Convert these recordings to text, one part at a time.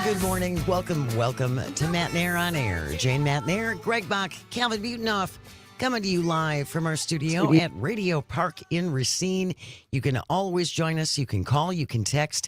good morning. Welcome to Matenaer On Air. Jane Matenaer, Greg Bach, Calvin Butonoff, coming to you live from our studio at Radio Park in Racine. You can always join us. You can call, you can text.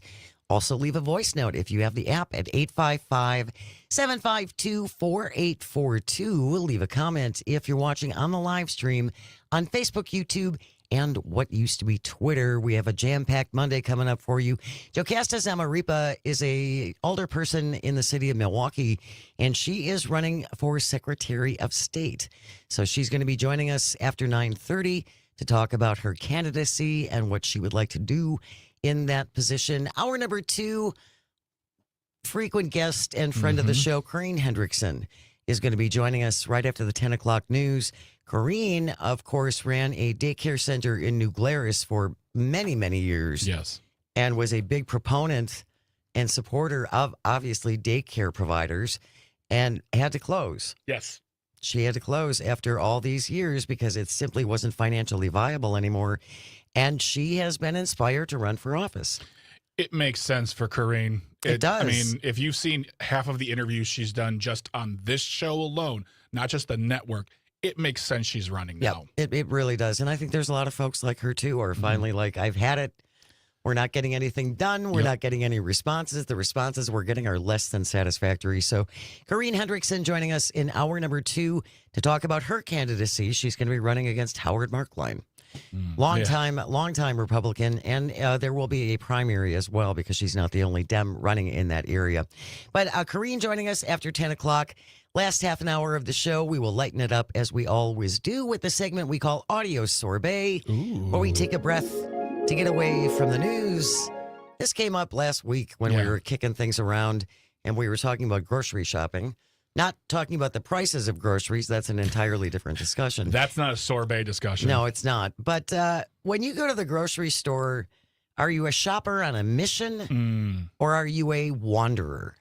Also leave a voice note if you have the app at 855-752-4842. Leave a comment if you're watching on the live stream on Facebook, YouTube, and what used to be Twitter. We have a jam-packed Monday coming up for you. Jocasta Zamaripa is a older person in the city of Milwaukee, and she is running for Secretary of State. So she's going to be joining us after 9:30 to talk about her candidacy and what she would like to do in that position. Hour number 2, frequent guest and friend of the show, Corrine Hendrickson, is going to be joining us right after the 10 o'clock news. Corrine, of course, ran a daycare center in New Glarus for many, many years. Yes. And was a big proponent and supporter of, obviously, daycare providers, and had to close. Yes. She had to close after all these years because it simply wasn't financially viable anymore. And she has been inspired to run for office. It makes sense for Corrine. It does. I mean, if you've seen half of the interviews she's done just on this show alone, not just the network, it makes sense she's running now. It really does. And I think there's a lot of folks like her, too, who are finally like, I've had it. We're not getting anything done. We're not getting any responses. The responses we're getting are less than satisfactory. So Corrine Hendrickson joining us in hour number 2 to talk about her candidacy. She's going to be running against Howard Markline. Long time Republican, and there will be a primary as well because she's not the only Dem running in that area. But Corrine joining us after 10 o'clock. Last half an hour of the show, we will lighten it up as we always do with the segment we call Audio Sorbet, where we take a breath to get away from the news. This came up last week when we were kicking things around and we were talking about grocery shopping. Not talking about the prices of groceries. That's an entirely different discussion. That's not a sorbet discussion. No, it's not. But when you go to the grocery store, are you a shopper on a mission or are you a wanderer?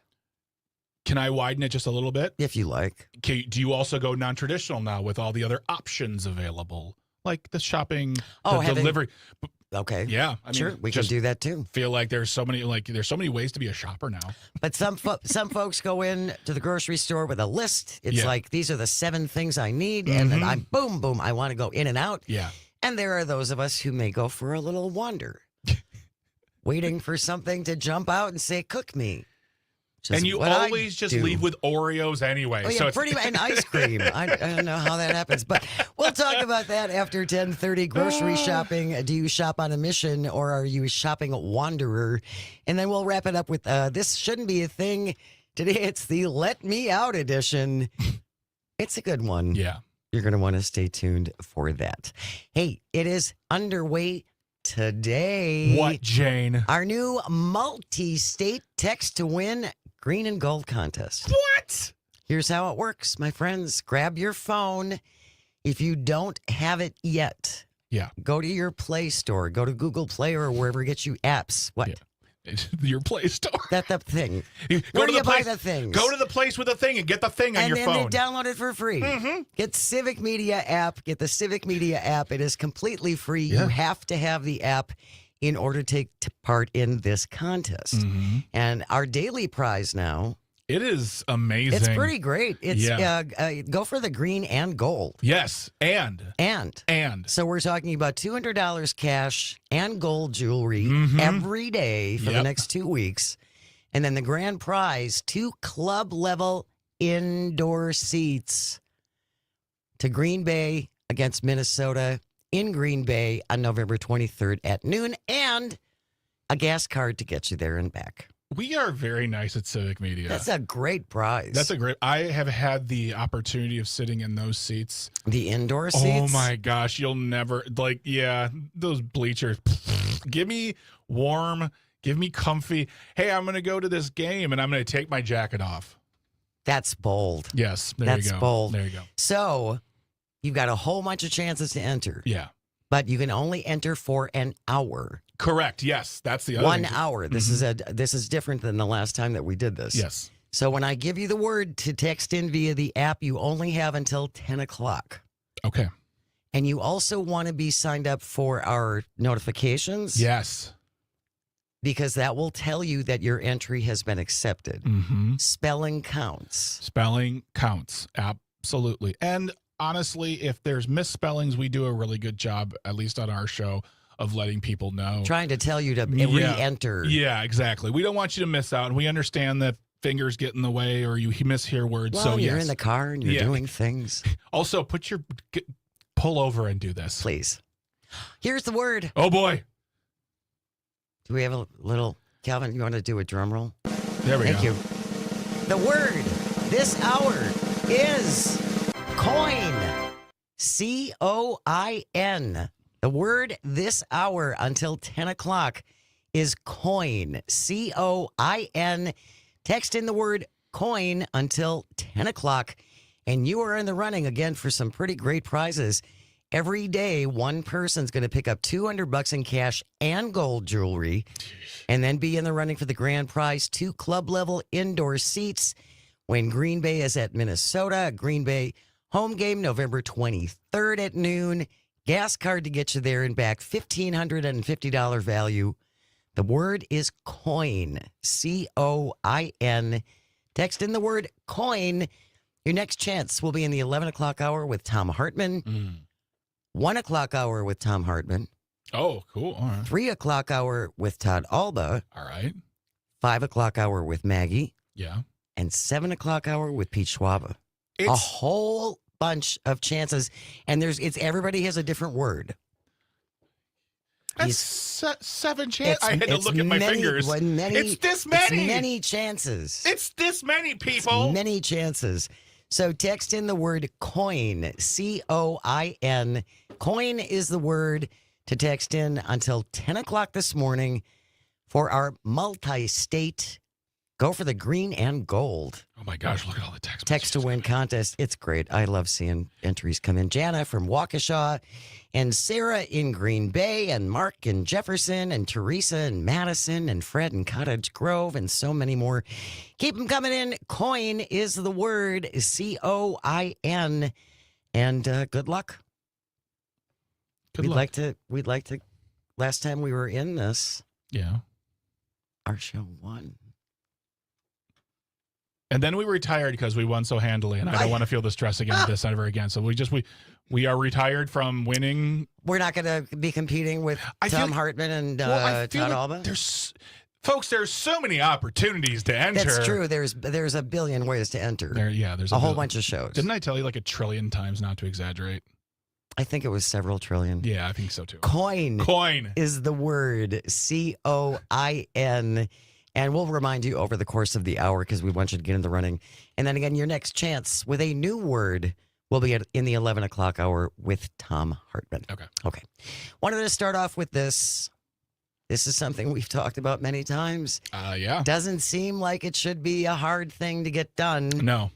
Can I widen it just a little bit? If you like. Okay, do you also go non-traditional now with all the other options available? Like the shopping, the delivery. Okay. Yeah. I mean, sure, we can do that too. Feel like there's so many ways to be a shopper now. But some folks go in to the grocery store with a list. It's like, these are the 7 things I need. And then I'm boom, I want to go in and out. Yeah. And there are those of us who may go for a little wander, waiting for something to jump out and say, cook me. And you always just leave with Oreos anyway. Oh, yeah, so pretty much, and ice cream. I don't know how that happens, but we'll talk about that after 10:30. Grocery shopping. Do you shop on a mission or are you a shopping wanderer? And then we'll wrap it up with this shouldn't be a thing. Today it's the Let Me Out edition. It's a good one. Yeah. You're going to want to stay tuned for that. Hey, it is underway today. What, Jane? Our new multi-state text to win green and gold contest. What? Here's how it works, my friends. Grab your phone. If you don't have it yet, go to your Play Store. Go to Google Play or wherever gets you apps. What? Yeah. Your Play Store. That the thing. Where do you buy the things? Go to the place with the thing and get the thing on your phone. And then download it for free. Get Civic Media app. Get the Civic Media app. It is completely free. You have to have the app in order to take part in this contest. And our daily prize now. It is amazing. It's pretty great. It's go for the green and gold. Yes, and. So we're talking about $200 cash and gold jewelry every day for the next 2 weeks. And then the grand prize, 2 club-level indoor seats to Green Bay against Minnesota in Green Bay on November 23rd at noon, and a gas card to get you there and back. We are very nice at Civic Media. That's a great prize. I have had the opportunity of sitting in those seats. The indoor seats? Oh my gosh, you'll never, those bleachers. Give me warm, give me comfy. Hey, I'm going to go to this game and I'm going to take my jacket off. That's bold. Yes, you go. That's bold. There you go. So, you've got a whole bunch of chances to enter. Yeah. But you can only enter for an hour. Correct. Yes, that's the other 1 thing. hour. This is different than the last time that we did this. Yes. So when I give you the word to text in via the app, you only have until 10 o'clock. Okay. And you also want to be signed up for our notifications. Yes. because that will tell you that your entry has been accepted. Mm-hmm. Spelling counts. Spelling counts. Absolutely. And honestly, if there's misspellings, we do a really good job, at least on our show, of letting people know. Trying to tell you to re-enter. Yeah, exactly. We don't want you to miss out. And we understand that fingers get in the way or you mishear words. Well, so you're yes. in the car and you're doing things. Also, pull over and do this. Please. Here's the word. Oh, boy. Do we have a little, Calvin, you want to do a drum roll? There we go. Thank you. The word this hour is coin. C-O-I-N. The word this hour until 10 o'clock is coin. C-O-I-N. Text in the word coin until 10 o'clock, and you are in the running again for some pretty great prizes. Every day, one person's going to pick up $200 in cash and gold jewelry, and then be in the running for the grand prize, 2 club-level indoor seats when Green Bay is at Minnesota. Green Bay home game November 23rd at noon. Gas card to get you there and back, $1,550 value. The word is coin, C-O-I-N. Text in the word coin. Your next chance will be in the 11 o'clock hour with Tom Hartman. 1 o'clock hour with Tom Hartman. Oh, cool. All right. 3 o'clock hour with Todd Alba. All right. 5 o'clock hour with Maggie. Yeah. And 7 o'clock hour with Pete Schwab. A whole bunch of chances. And everybody has a different word. That's 7 chances. I had to look at my fingers. It's this many. It's many chances. It's this many people. It's many chances. So text in the word coin, C-O-I-N. Coin is the word to text in until 10 o'clock this morning for our multi-state Go for the green and gold. Oh, my gosh. Look at all the text to win contest. It's great. I love seeing entries come in. Jana from Waukesha and Sarah in Green Bay and Mark in Jefferson and Teresa in Madison and Fred in Cottage Grove and so many more. Keep them coming in. Coin is the word, C-O-I-N. And good luck. We'd like to, last time we were in this. Yeah. Our show won. And then we retired because we won so handily, and I don't want to feel the stress again this ever again. So we are retired from winning. We're not going to be competing with Tom Hartman and Todd Alba. There's so many opportunities to enter. That's true. There's a billion ways to enter. There's a whole bunch of shows. Didn't I tell you like 1 trillion times not to exaggerate? I think it was several trillion. Yeah, I think so too. Coin is the word, C-O-I-N. And we'll remind you over the course of the hour because we want you to get in the running. And then again, your next chance with a new word will be in the 11 o'clock hour with Tom Hartman. Okay. Wanted to start off with this. This is something we've talked about many times. Yeah. Doesn't seem like it should be a hard thing to get done. No.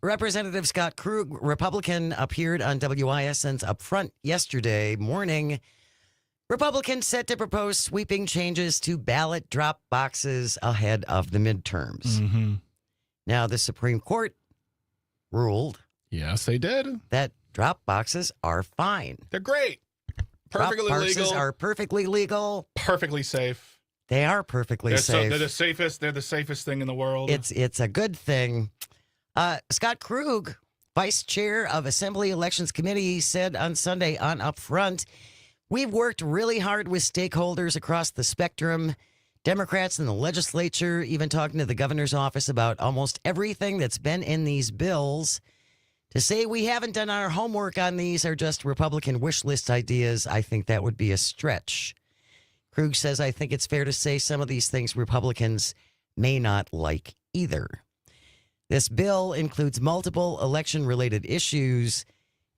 Representative Scott Krug, Republican, appeared on WISN's Upfront yesterday morning. Republicans set to propose sweeping changes to ballot drop boxes ahead of the midterms. Mm-hmm. Now, the Supreme Court ruled. Yes, they did. That drop boxes are fine. They're great. Perfectly drop legal. Boxes are perfectly legal. Perfectly safe. They are perfectly safe. They're the safest. They're the safest thing in the world. It's a good thing. Scott Krug, vice chair of Assembly Elections Committee, said on Sunday on Upfront, "We've worked really hard with stakeholders across the spectrum, Democrats in the legislature, even talking to the governor's office about almost everything that's been in these bills. To say we haven't done our homework on these are just Republican wish list ideas, I think that would be a stretch." Krug says, "I think it's fair to say some of these things Republicans may not like either." This bill includes multiple election-related issues,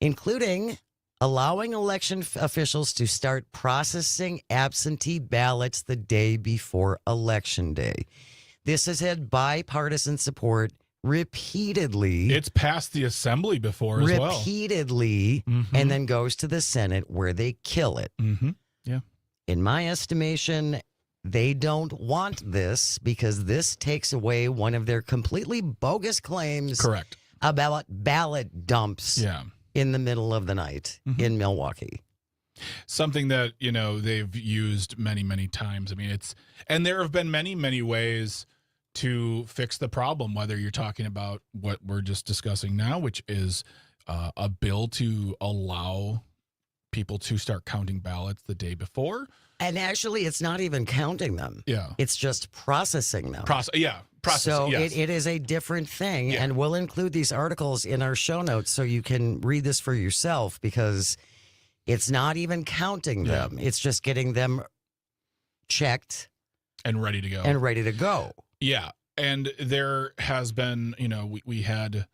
including allowing election officials to start processing absentee ballots the day before Election Day. This has had bipartisan support repeatedly. It's passed the Assembly before as well. Repeatedly, and then goes to the Senate where they kill it. Mm-hmm. Yeah. In my estimation, they don't want this because this takes away one of their completely bogus claims. Correct. About ballot dumps. Yeah. In the middle of the night in Milwaukee. Something that, they've used many, many times. I mean, and there have been many, many ways to fix the problem, whether you're talking about what we're just discussing now, which is a bill to allow people to start counting ballots the day before. And actually, it's not even counting them. Yeah. It's just processing them. Processing. So yes. it is a different thing. Yeah. And we'll include these articles in our show notes so you can read this for yourself, because it's not even counting them. It's just getting them checked and ready to go. Yeah. And there has been, we had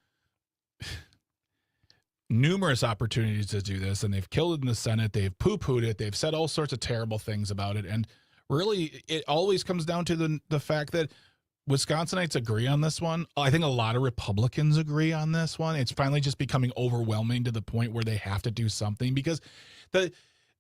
numerous opportunities to do this, and they've killed it in the Senate. They've poo-pooed it. They've said all sorts of terrible things about it. And really, it always comes down to the fact that Wisconsinites agree on this one. I think a lot of Republicans agree on this one. It's finally just becoming overwhelming to the point where they have to do something, because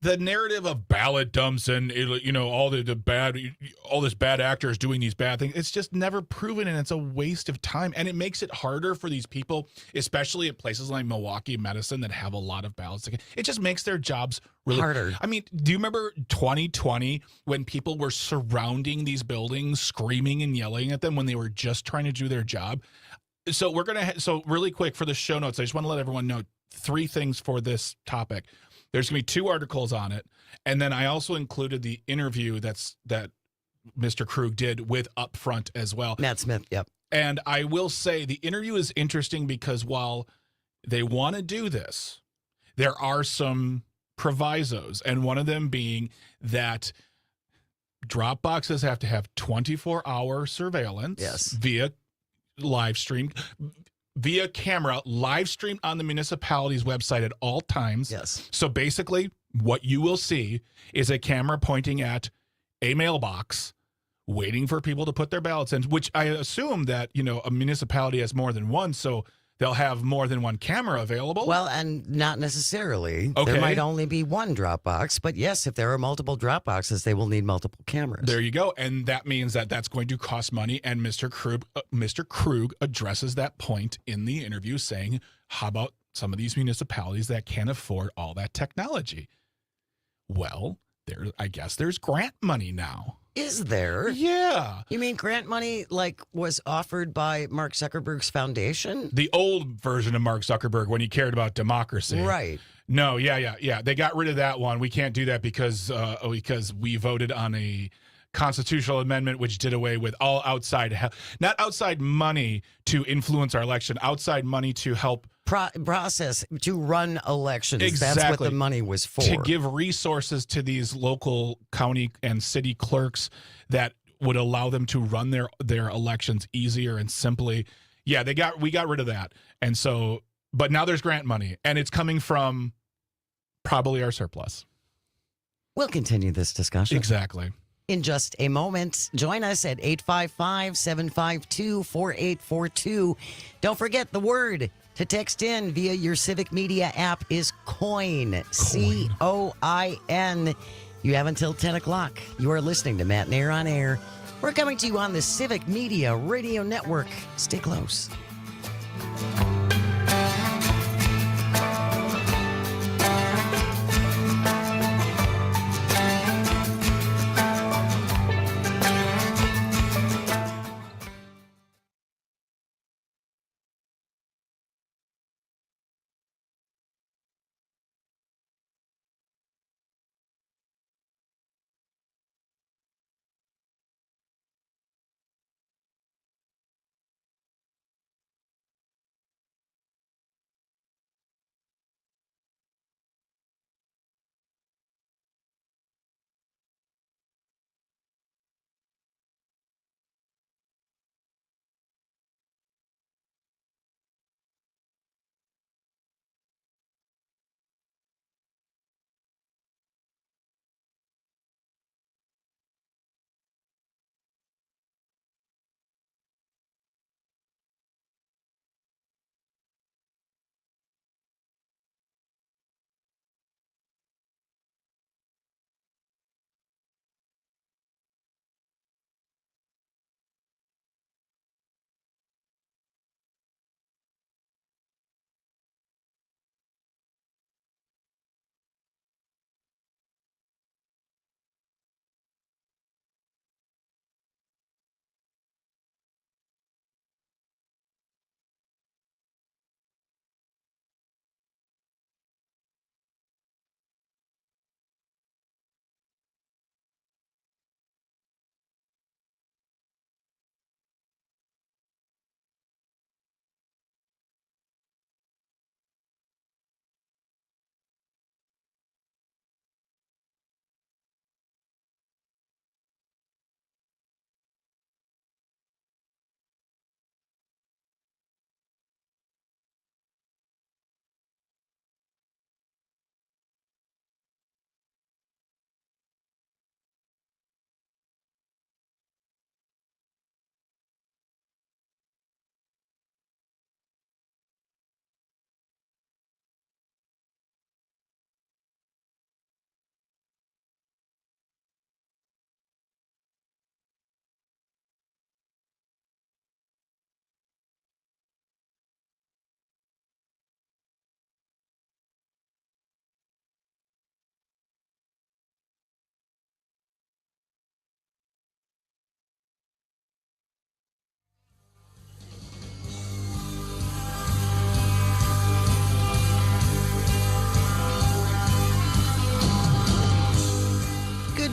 the narrative of ballot dumps and all this bad actors doing these bad things, it's just never proven, and it's a waste of time. And it makes it harder for these people, especially at places like Milwaukee, Medicine, that have a lot of ballots. It just makes their jobs really harder. I mean, do you remember 2020 when people were surrounding these buildings, screaming and yelling at them when they were just trying to do their job? So so really quick for the show notes, I just want to let everyone know 3 things for this topic. There's going to be 2 articles on it. And then I also included the interview that Mr. Krug did with Upfront as well. Matt Smith, yep. And I will say the interview is interesting because while they want to do this, there are some provisos. And one of them being that drop boxes have to have 24-hour surveillance via live stream. Via camera, live streamed on the municipality's website at all times. Yes. So basically, what you will see is a camera pointing at a mailbox, waiting for people to put their ballots in, which I assume that, a municipality has more than one, so they'll have more than one camera available. Well, and not necessarily. Okay. There might only be one drop box, but yes, if there are multiple drop boxes, they will need multiple cameras. There you go. And that means that that's going to cost money. And Mr. Krug addresses that point in the interview, saying, how about some of these municipalities that can't afford all that technology? Well, I guess there's grant money now. Is there? Yeah. You mean grant money was offered by Mark Zuckerberg's foundation? The old version of Mark Zuckerberg when he cared about democracy. Right. No, yeah. They got rid of that one. We can't do that because we voted on a constitutional amendment which did away with all not outside money to influence our election, outside money to help process to run elections. Exactly. That's what the money was for. To give resources to these local county and city clerks that would allow them to run their elections easier and simply. Yeah, we got rid of that. And so, but now there's grant money, and it's coming from probably our surplus. We'll continue this discussion. Exactly. In just a moment, join us at 855-752-4842. Don't forget the word to text in via your Civic Media app is COIN. COIN. You have until 10 o'clock. You are listening to Matenaer On Air. We're coming to you on the Civic Media Radio Network. Stay close.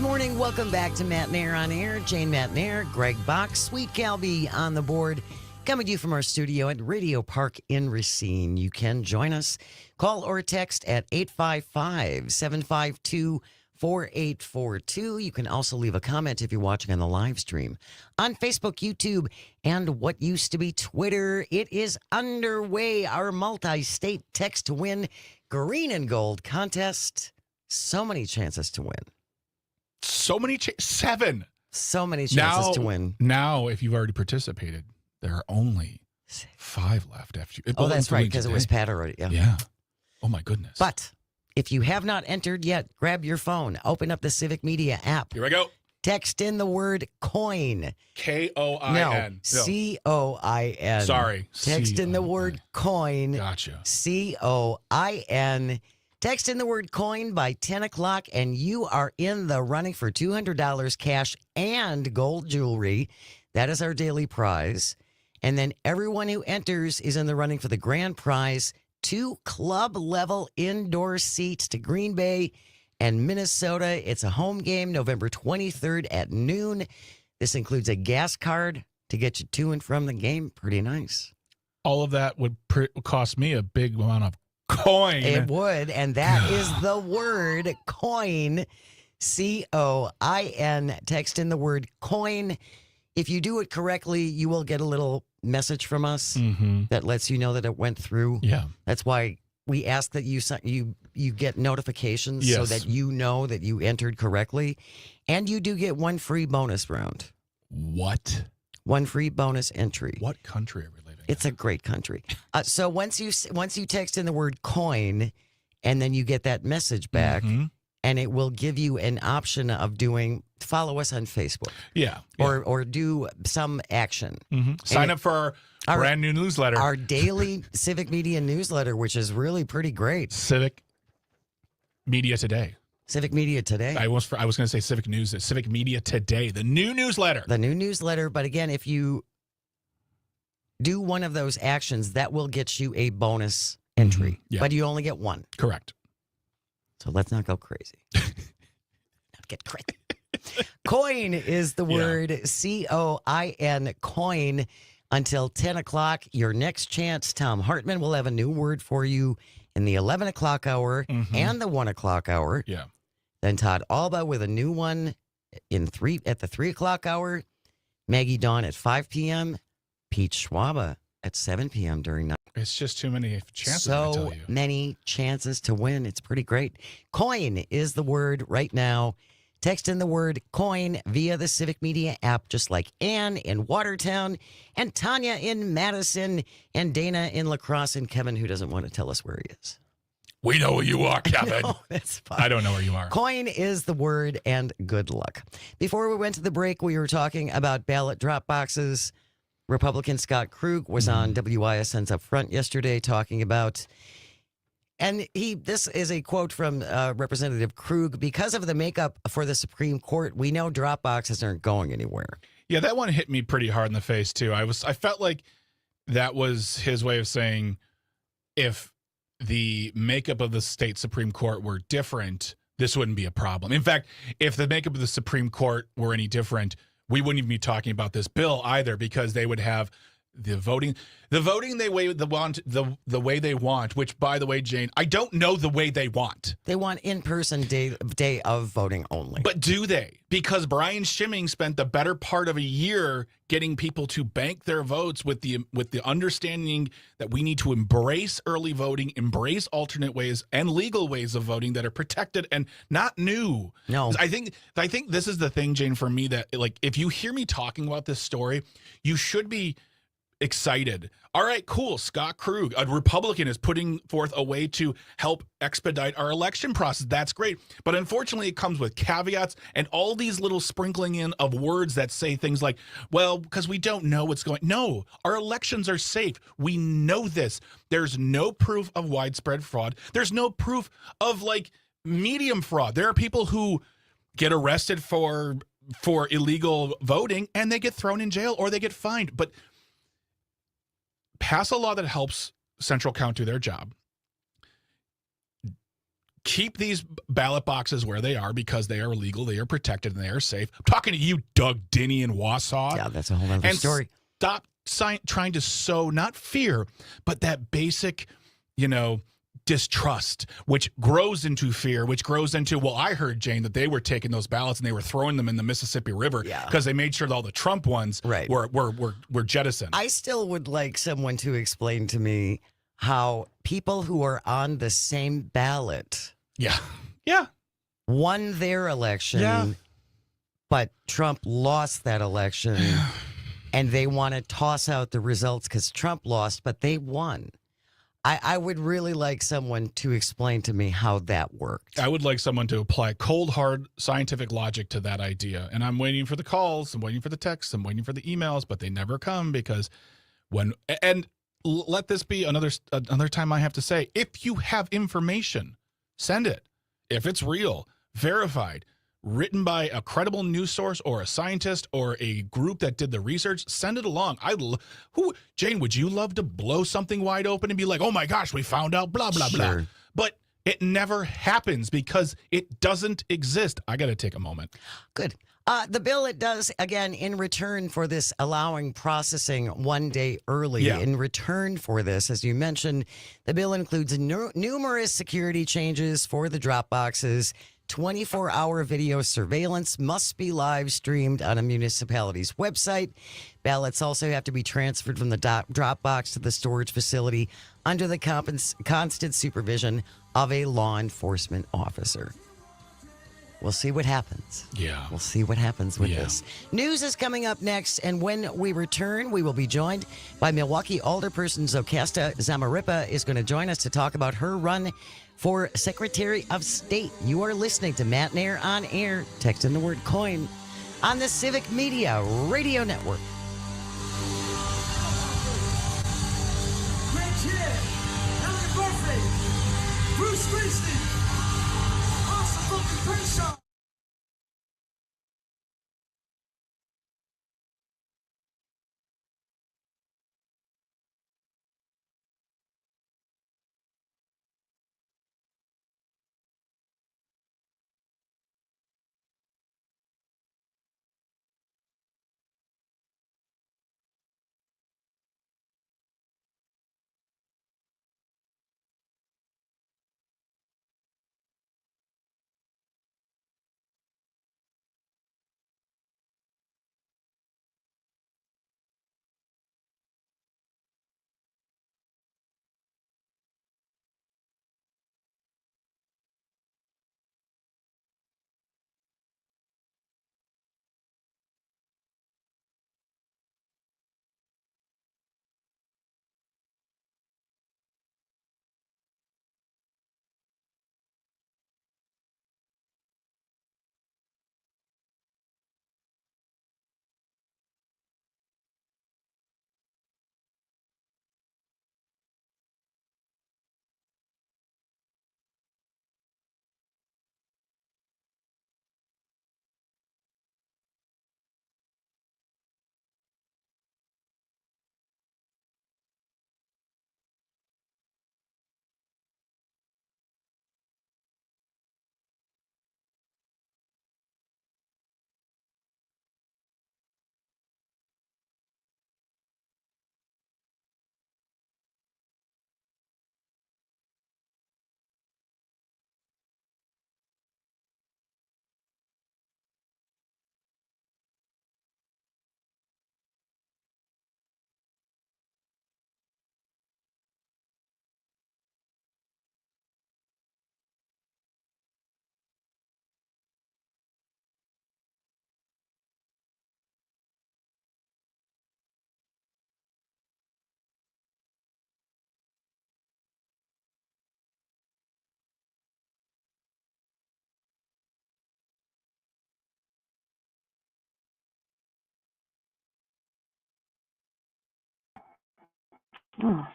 morning. Welcome back to Matenaer On Air. Jane Matenaer, Greg Bach, Sweet Calby on the board. Coming to you from our studio at Radio Park in Racine. You can join us. Call or text at 855-752-4842. You can also leave a comment if you're watching on the live stream on Facebook, YouTube, and what used to be Twitter. It is underway. Our multi-state text to win green and gold contest. So many chances to win. So many, 7. So many chances to win. Now, if you've already participated, there are only 5 left after you. Oh, that's right, because it was Pat already. Yeah. Oh, my goodness. But if you have not entered yet, grab your phone, open up the Civic Media app. Here we go. Text in the word coin. K-O-I-N. No, C-O-I-N. Sorry. Text in the word coin. Gotcha. C-O-I-N. Text in the word coin by 10 o'clock, and you are in the running for $200 cash and gold jewelry. That is our daily prize. And then everyone who enters is in the running for the grand prize, 2 club-level indoor seats to Green Bay and Minnesota. It's a home game, November 23rd at noon. This includes a gas card to get you to and from the game. Pretty nice. All of that would cost me a big amount of coin. It would, and that is the word coin, C-O-I-N. Text in the word coin. If you do it correctly, you will get a little message from us that lets you know that it went through. Yeah. That's why we ask that you get notifications so that you know that you entered correctly. And you do get 1 free bonus round. What? 1 free bonus entry. What country are we living in? It's a great country. So once you text in the word coin, and then you get that message back, and it will give you an option of follow us on Facebook. Yeah. Or do some action. Sign up for our brand new newsletter. Our daily Civic Media newsletter, which is really pretty great. Civic Media Today. Civic Media Today. I was going to say Civic News. Civic Media Today, the new newsletter. The new newsletter. But again, if you do one of those actions, that will get you a bonus entry. Yeah. But you only get 1. Correct. So let's not go crazy. Not get crazy. Coin is the word, C-O-I-N, coin, until 10 o'clock. Your next chance, Tom Hartman will have a new word for you in the 11 o'clock hour and the 1 o'clock hour. Yeah. Then Todd Alba with a new one at the 3 o'clock hour. Maggie Dawn at 5 p.m. Pete Schwaba at 7 p.m. during night. It's just too many chances, I tell So you. many chances to win. It's pretty great. Coin is the word right now. Text in the word coin via the Civic Media app, just like Ann in Watertown and Tanya in Madison and Dana in La Crosse and Kevin, who doesn't want to tell us where he is. We know where you are, Kevin. No, that's fine. I don't know where you are. Coin is the word, and good luck. Before we went to the break, we were talking about ballot drop boxes. Republican Scott Krug was on WISN's Up Front yesterday talking about, and this is a quote from Representative Krug, because of the makeup for the Supreme Court, we know drop boxes aren't going anywhere. Yeah, that one hit me pretty hard in the face, too. I felt like that was his way of saying if the makeup of the state Supreme Court were different, this wouldn't be a problem. In fact, if the makeup of the Supreme Court were any different, we wouldn't even be talking about this bill either, because they would have the voting the way they want, which, by the way, Jane, I don't know the way they want. They want in-person day of voting only. But do they? Because Brian Schimming spent the better part of a year getting people to bank their votes with the understanding that we need to embrace early voting, embrace alternate ways and legal ways of voting that are protected and not new. No. I think this is the thing, Jane, for me, that, like, if you hear me talking about this story, you should be excited. All right, cool. Scott Krug, a Republican, is putting forth a way to help expedite our election process. That's great. But unfortunately, it comes with caveats and all these little sprinkling in of words that say things like, well, because we don't know what's going. No, our elections are safe. We know this. There's no proof of widespread fraud. There's no proof of, like, medium fraud. There are people who get arrested for illegal voting and they get thrown in jail or they get fined. But pass a law that helps Central Count do their job. keep these ballot boxes where they are because they are legal, they are protected, and they are safe. I'm talking to you, Doug Dinney in Wausau. Yeah, that's a whole other story. Stop trying to sow not fear, but that basic, distrust, which grows into fear, which grows into, well, I heard, Jane, that they were taking those ballots and they were throwing them in the Mississippi River because they made sure that all the Trump ones were jettisoned. I still would like someone to explain to me how people who are on the same ballot won their election, but Trump lost that election, and they want to toss out the results because Trump lost, but they won. I would really like someone to explain to me how that worked. I would like someone to apply cold, hard scientific logic to that idea. And I'm waiting for the calls, I'm waiting for the texts, I'm waiting for the emails, but they never come because let this be another time I have to say, if you have information, send it. If it's real, verified, written by a credible news source or a scientist or a group that did the research, send it along. Jane, would you love to blow something wide open and be like, oh my gosh, we found out, blah, blah, blah. But it never happens because it doesn't exist. I got to take a moment. Good. The bill, it does, again, in return for this allowing processing 1 day early, in return for this, as you mentioned, the bill includes numerous security changes for the drop boxes. 24-hour video surveillance must be live streamed on a municipality's website. Ballots also have to be transferred from the drop box to the storage facility under the constant supervision of a law enforcement officer. We'll see what happens. Yeah. We'll see what happens with this. News is coming up next, and when we return, we will be joined by Milwaukee Alderperson Zocasta Zamarripa is going to join us to talk about her run for Secretary of State. You are listening to Matenaer On Air. Text in the word coin on the Civic Media Radio Network. Great kid. Happy birthday. Bruce Springsteen. Awesome fucking Prince song. Oh.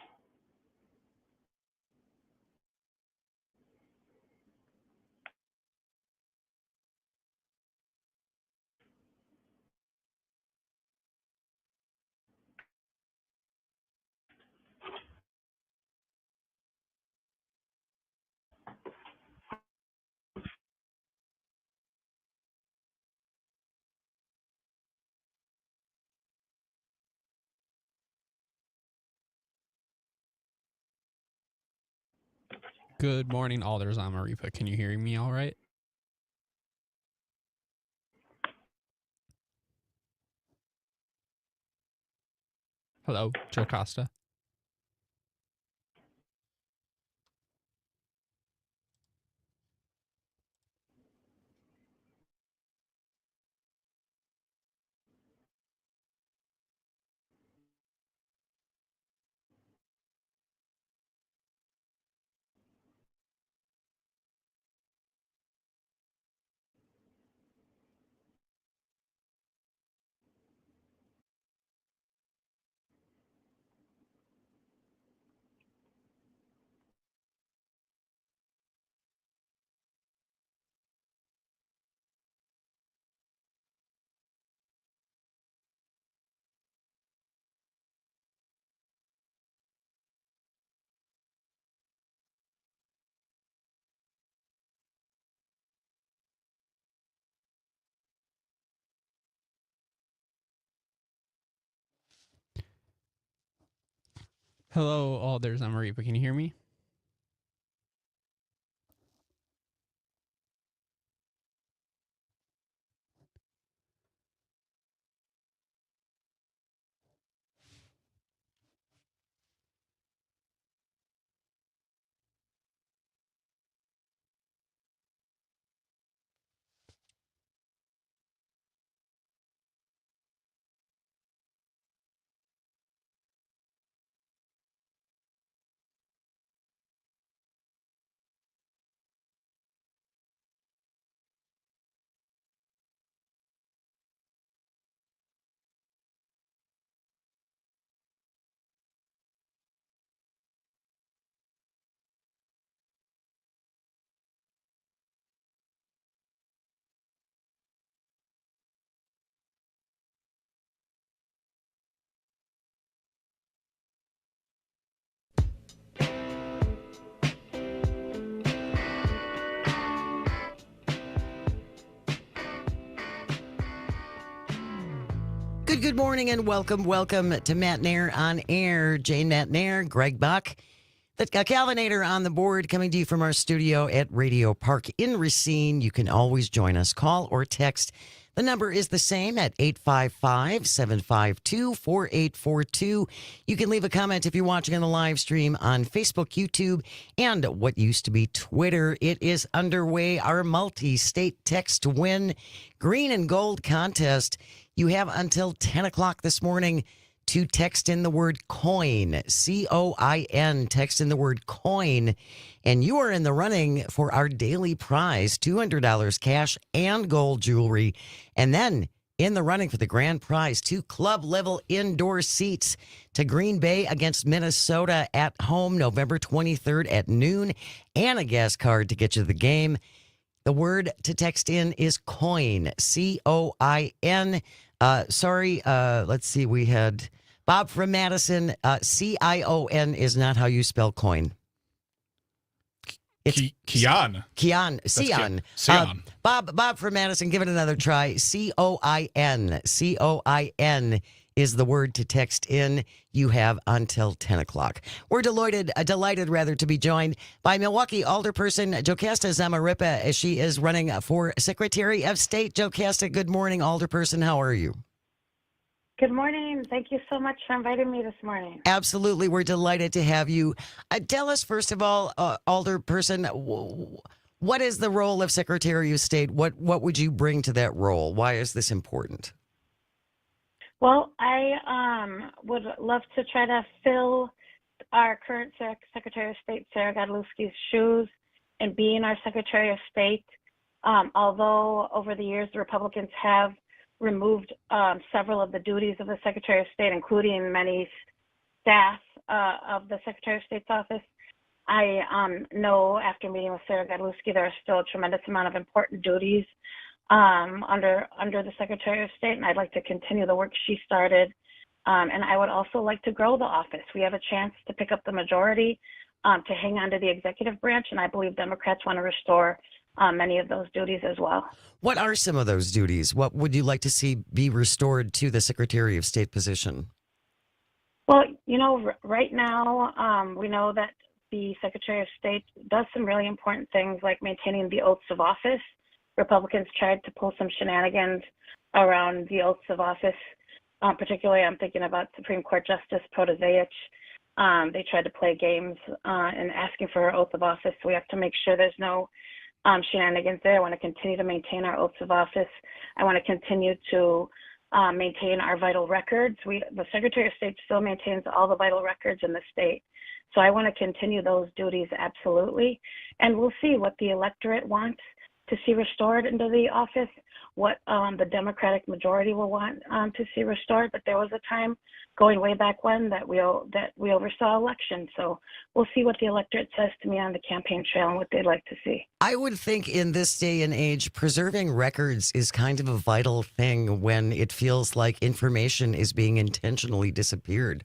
Good morning, Alders. I'm Arifa. Can you hear me all right? Hello, Joe Costa. Hello, Alders. I'm Arifa. Can you hear me? Good morning and welcome to Matenaer On Air. Jane Matenaer, Greg Bach, the Calvinator on the board, coming to you from our studio at Radio Park in Racine. You can always join us. Call or text. The number is the same at 855-752-4842. You can leave a comment if you're watching on the live stream on Facebook, YouTube, and what used to be Twitter. It is underway, our multi-state text to win green and gold contest. You have until 10 o'clock this morning to text in the word coin, C-O-I-N, text in the word coin, and you are in the running for our daily prize, $200 cash and gold jewelry, and then in the running for the grand prize, 2 club-level indoor seats to Green Bay against Minnesota at home, November 23rd at noon, and a gas card to get you to the game. The word to text in is coin, C-O-I-N. Let's see, we had Bob from Madison. C-I-O-N is not how you spell coin. It's Kian. Sion. Bob from Madison, give it another try. C-O-I-N. C-O-I-N is the word to text in. You have until 10 o'clock. We're delighted to be joined by Milwaukee Alderperson Jocasta Zamaripa as she is running for Secretary of State. Jocasta, good morning, Alderperson. How are you? Good morning. Thank you so much for inviting me this morning. Absolutely. We're delighted to have you. Tell us, first of all, Alderperson, what is the role of Secretary of State? What would you bring to that role? Why is this important? Well, I would love to try to fill our current Secretary of State, Sarah Godlewski's shoes in being our Secretary of State. Although over the years, the Republicans have removed several of the duties of the Secretary of State, including many staff of the Secretary of State's office, I know after meeting with Sarah Godlewski, there are still a tremendous amount of important duties under the Secretary of State, and I'd like to continue the work she started. And I would also like to grow the office. We have a chance to pick up the majority, to hang on to the executive branch, and I believe Democrats want to restore many of those duties as well. What are some of those duties? What would you like to see be restored to the Secretary of State position? Well, right now, we know that the Secretary of State does some really important things like maintaining the oaths of office. Republicans tried to pull some shenanigans around the oaths of office. Particularly, I'm thinking about Supreme Court Justice Protasevich. They tried to play games in asking for her oath of office. So we have to make sure there's no shenanigans there. I want to continue to maintain our oaths of office. I want to continue to maintain our vital records. The Secretary of State still maintains all the vital records in the state. So I want to continue those duties absolutely. And we'll see what the electorate wants to see restored into the office, what the Democratic majority will want to see restored. But there was a time going way back when that we oversaw elections. So we'll see what the electorate says to me on the campaign trail and what they'd like to see. I would think in this day and age, preserving records is kind of a vital thing when it feels like information is being intentionally disappeared.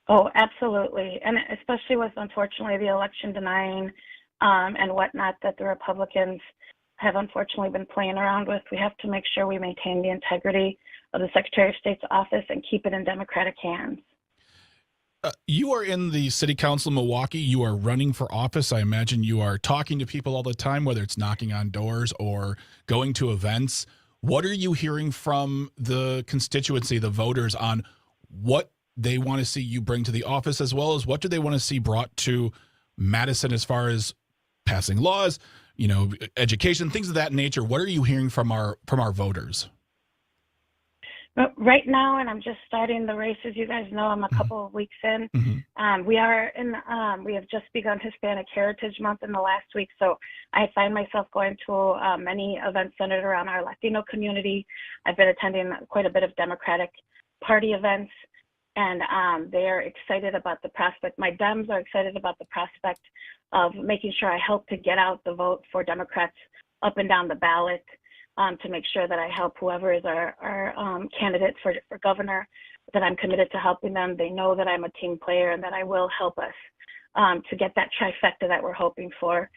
Oh, absolutely. And especially with, unfortunately, the election denying and whatnot that the Republicans have unfortunately been playing around with. We have to make sure we maintain the integrity of the Secretary of State's office and keep it in Democratic hands. You are in the city council in Milwaukee. You are running for office. I imagine you are talking to people all the time, whether it's knocking on doors or going to events. What are you hearing from the constituency, the voters, on what they want to see you bring to the office, as well as what do they want to see brought to Madison as far as passing laws, education, things of that nature? What are you hearing from our voters? Right now, and I'm just starting the race, as you guys know, I'm a couple of weeks in. We have just begun Hispanic Heritage Month in the last week, so I find myself going to many events centered around our Latino community. I've been attending quite a bit of Democratic Party events, and they are excited about the prospect. My Dems are excited about the prospect of making sure I help to get out the vote for Democrats up and down the ballot, to make sure that I help whoever is our candidate for governor, that I'm committed to helping them. They know that I'm a team player and that I will help us to get that trifecta that we're hoping for.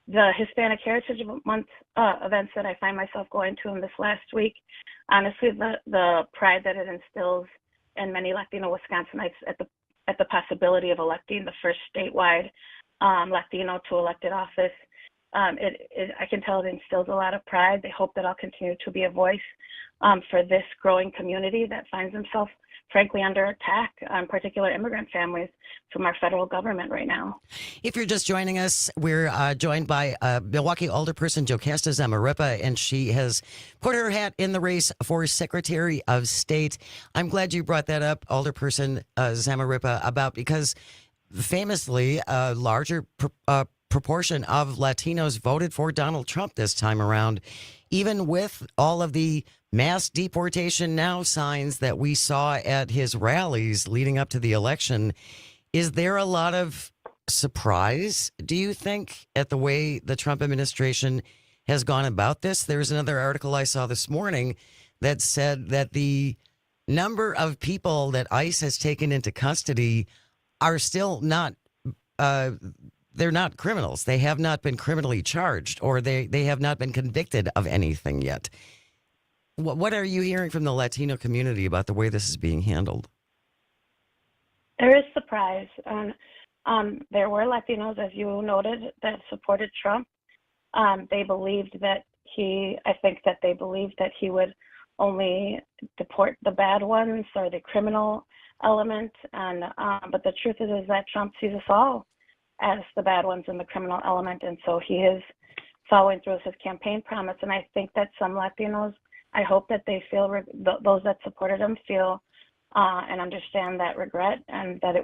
The Hispanic Heritage Month events that I find myself going to in this last week, honestly, the pride that it instills in many Latino Wisconsinites at the possibility of electing the first statewide Latino to elected office. I can tell it instills a lot of pride. They hope that I'll continue to be a voice for this growing community that finds themselves, frankly, under attack, particular immigrant families from our federal government right now. If you're just joining us, we're joined by Milwaukee Alderperson Jocasta Zamarripa, and she has put her hat in the race for Secretary of State. I'm glad you brought that up, Alderperson Zamarripa, because famously a larger proportion of Latinos voted for Donald Trump this time around, even with all of the mass deportation now signs that we saw at his rallies leading up to the election. Is there a lot of surprise, do you think, at the way the Trump administration has gone about this? There's another article I saw this morning that said that the number of people that ICE has taken into custody are still not they're not criminals. They have not been criminally charged, or they have not been convicted of anything yet. What are you hearing from the Latino community about the way this is being handled? There is surprise. There were Latinos, as you noted, that supported Trump. They believed that they believed that he would only deport the bad ones or the criminal element. But the truth is that Trump sees us all as the bad ones in the criminal element. And so he is following through with his campaign promise. And I think that some Latinos, I hope that they feel, those that supported him feel and understand that regret, and that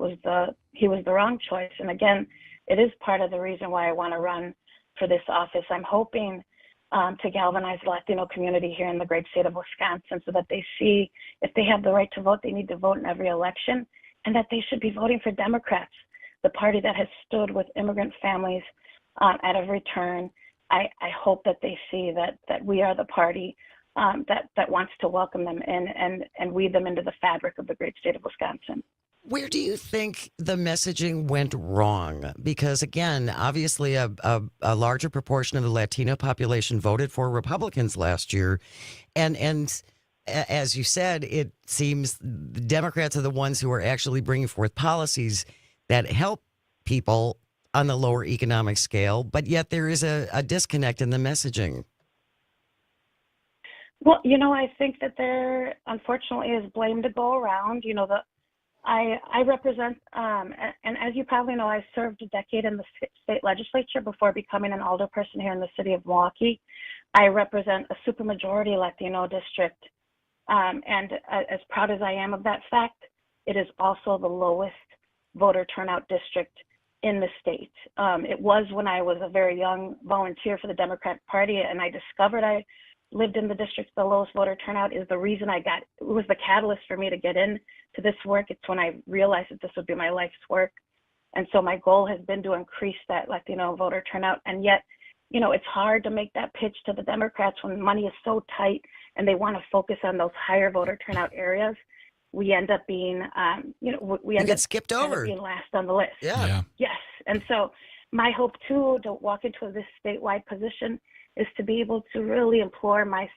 he was the wrong choice. And again, it is part of the reason why I want to run for this office. I'm hoping to galvanize the Latino community here in the great state of Wisconsin, so that they see if they have the right to vote, they need to vote in every election, and that they should be voting for Democrats, the party that has stood with immigrant families at every turn. I hope that they see that we are the party that wants to welcome them in and weave them into the fabric of the great state of Wisconsin. Where do you think the messaging went wrong? Because, again, obviously a larger proportion of the Latino population voted for Republicans last year. And as you said, it seems the Democrats are the ones who are actually bringing forth policies that help people on the lower economic scale, but yet there is a disconnect in the messaging. Well, I think that there unfortunately is blame to go around. I represent, and as you probably know, I served a decade in the state legislature before becoming an alderperson here in the city of Milwaukee. I represent a supermajority Latino district, and as proud as I am of that fact, it is also the lowest voter turnout district in the state. It was when I was a very young volunteer for the Democratic Party, and I discovered I lived in the district with the lowest voter turnout. Is the reason it was the catalyst for me to get into this work. It's when I realized that this would be my life's work. And so my goal has been to increase that Latino voter turnout. And yet, it's hard to make that pitch to the Democrats when money is so tight and they want to focus on those higher voter turnout areas. We end up being, we end get up skipped over, being last on the list. Yeah. Yes. And so my hope too, to walk into this statewide position, is to be able to really implore my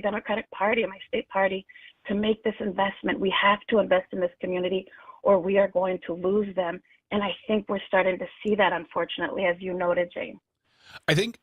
Democratic Party, my state party, to make this investment. We have to invest in this community or we are going to lose them. And I think we're starting to see that, unfortunately, as you noted, Jane. I think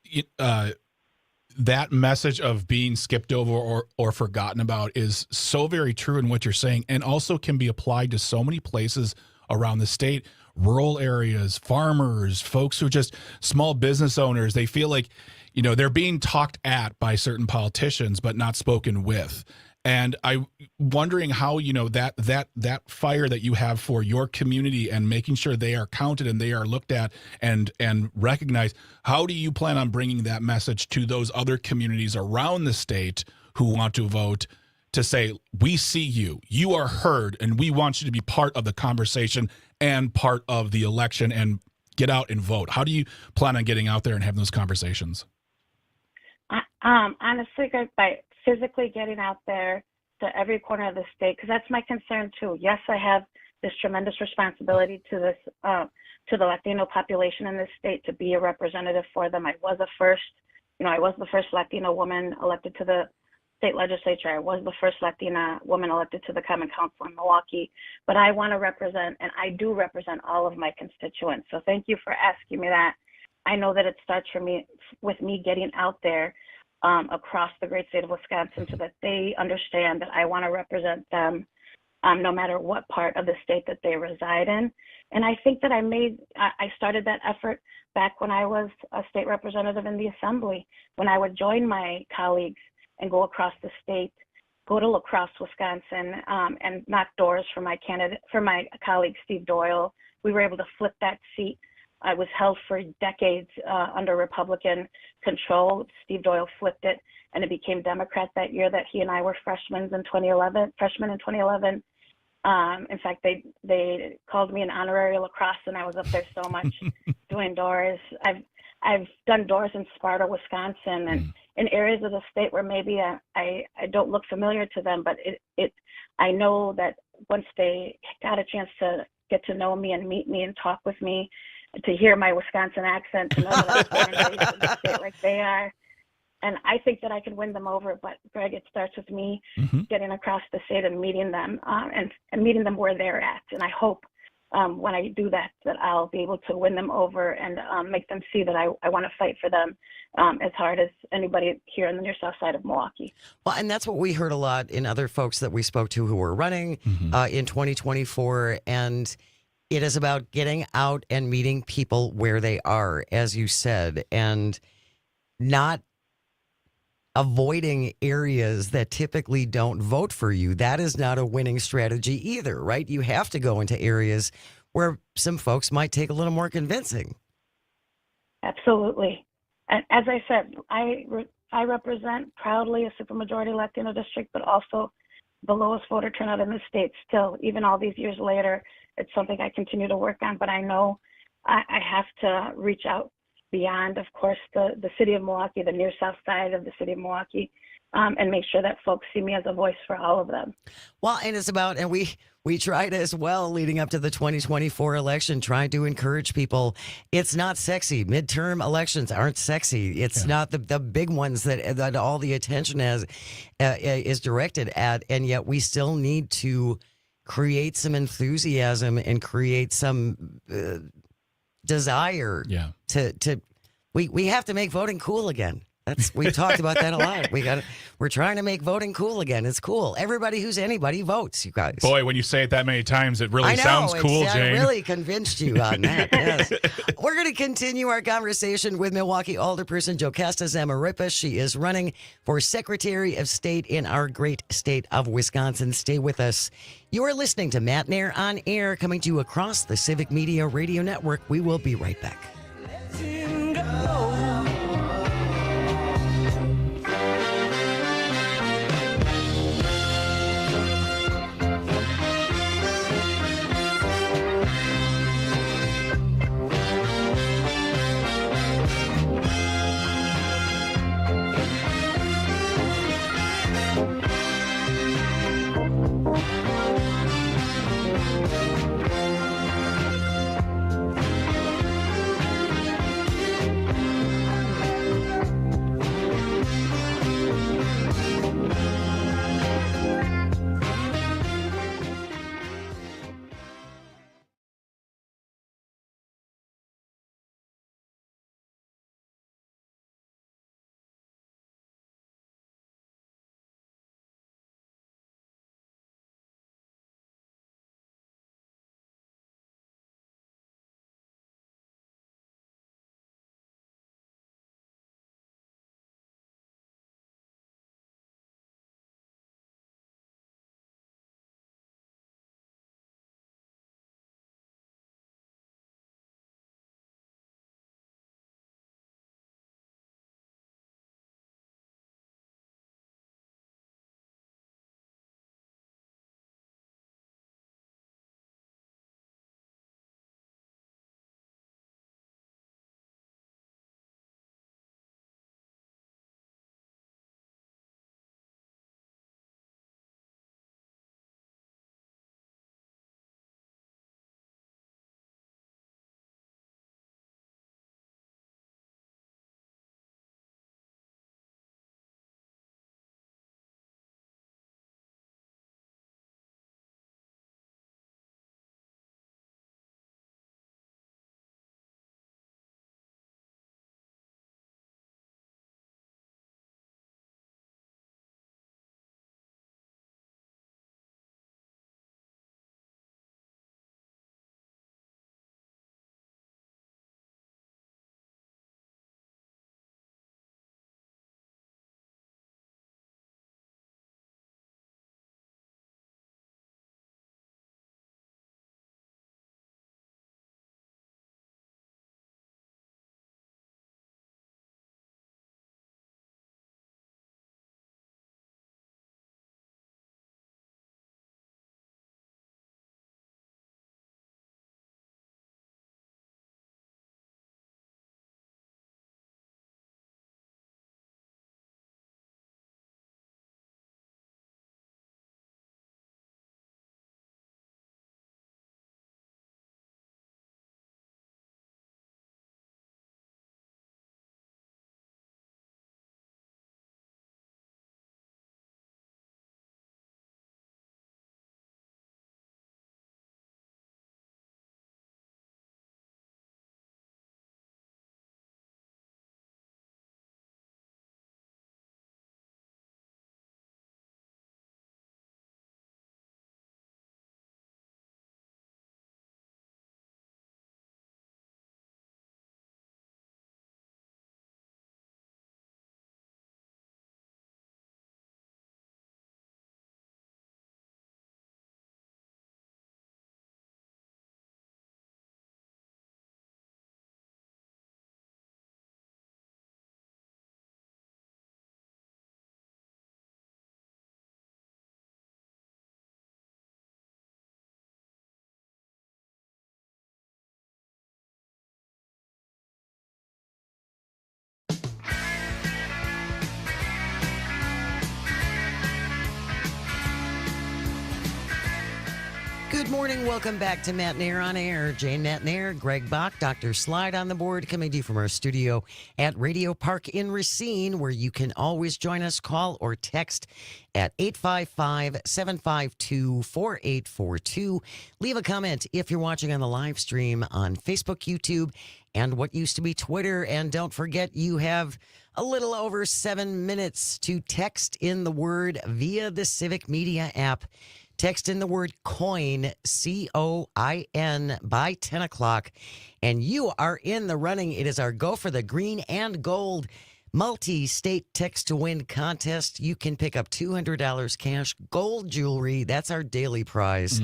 that message of being skipped over or forgotten about is so very true in what you're saying, and also can be applied to so many places around the state, rural areas, farmers, folks who are just small business owners. They feel like, they're being talked at by certain politicians, but not spoken with. And I'm wondering how, that fire that you have for your community and making sure they are counted and they are looked at and recognized, how do you plan on bringing that message to those other communities around the state who want to vote to say, we see you, you are heard, and we want you to be part of the conversation and part of the election and get out and vote? How do you plan on getting out there and having those conversations? Honestly, by physically getting out there to every corner of the state, because that's my concern too. Yes, I have this tremendous responsibility to the Latino population in this state to be a representative for them. I was the first Latino woman elected to the state legislature. I was the first Latina woman elected to the Common Council in Milwaukee. But I want to represent, and I do represent, all of my constituents. So thank you for asking me that. I know that it starts with me getting out there across the great state of Wisconsin so that they understand that I want to represent them no matter what part of the state that they reside in. And I think that I started that effort back when I was a state representative in the assembly, when I would join my colleagues and go across the state, go to La Crosse, Wisconsin, and knock doors for my colleague, Steve Doyle. We were able to flip that seat. I was held for decades under Republican control. Steve Doyle flipped it, and it became Democrat that year that he and I were freshmen in 2011. In fact, they called me an honorary lacrosse, and I was up there so much doing doors. I've done doors in Sparta, Wisconsin, and in areas of the state where maybe I don't look familiar to them, but I know that once they got a chance to get to know me and meet me and talk with me, to hear my Wisconsin accent, to know that I'm born and raised in the state like they are. And I think that I can win them over. But Greg, it starts with me getting across the state and meeting them and meeting them where they're at. And I hope when I do that I'll be able to win them over and make them see that I want to fight for them as hard as anybody here on the near south side of Milwaukee. Well, and that's what we heard a lot in other folks that we spoke to who were running in 2024. And it is about getting out and meeting people where they are, as you said, and not avoiding areas that typically don't vote for you. That is not a winning strategy either, right? You have to go into areas where some folks might take a little more convincing. Absolutely. And as I said, I represent proudly a supermajority Latino district, but also the lowest voter turnout in the state still, even all these years later. It's something I continue to work on, but I know I have to reach out beyond, of course, the city of Milwaukee, the near south side of the city of Milwaukee, and make sure that folks see me as a voice for all of them. Well, and it's about, and we tried as well leading up to the 2024 election, trying to encourage people. It's not sexy. Midterm elections aren't sexy. It's not the big ones that all the attention is directed at, and yet we still need to create some enthusiasm and create some desire Yeah. to we have to make voting cool again. We've talked about that a lot. We're trying to make voting cool again. It's cool. Everybody who's anybody votes, you guys. Boy, when you say it that many times, it really I know, sounds cool, I Jane. really convinced you on that. Yes. We're going to continue our conversation with Milwaukee Alderperson Jocasta Zamarripa. She is running for Secretary of State in our great state of Wisconsin. Stay with us. You are listening to Matenaer On Air, coming to you across the Civic Media Radio Network. We will be right back. Good morning. Welcome back to Matenaer On Air. Jane Matenaer, Greg Bach, Dr. Slide on the board, coming to you from our studio at Radio Park in Racine, where you can always join us, call or text at 855-752-4842. Leave a comment if you're watching on the live stream on Facebook, YouTube, and what used to be Twitter. And don't forget, you have a little over 7 minutes to text in the word via the Civic Media app. Text in the word coin, COIN, by 10 o'clock, and you are in the running. It is our Go for the Green and Gold multi-state text-to-win contest. You can pick up $200 cash, gold jewelry. That's our daily prize.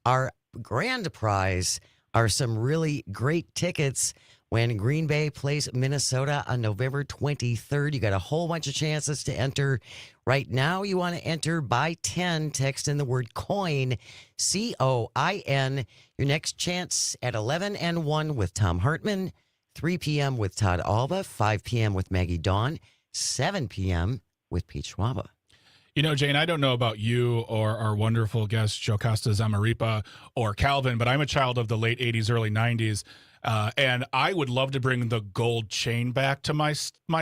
Our grand prize are some really great tickets when Green Bay plays Minnesota on November 23rd. You got a whole bunch of chances to enter. Right now, you want to enter by 10. Text in the word coin, COIN. Your next chance at 11 and 1 with Tom Hartman, 3 p.m. with Todd Alba, 5 p.m. with Maggie Dawn, 7 p.m. with Pete Schwaba. You know, Jane, I don't know about you or our wonderful guest, Jocasta Zamaripa, or Calvin, but I'm a child of the late 80s, early 90s. And I would love to bring the gold chain back to my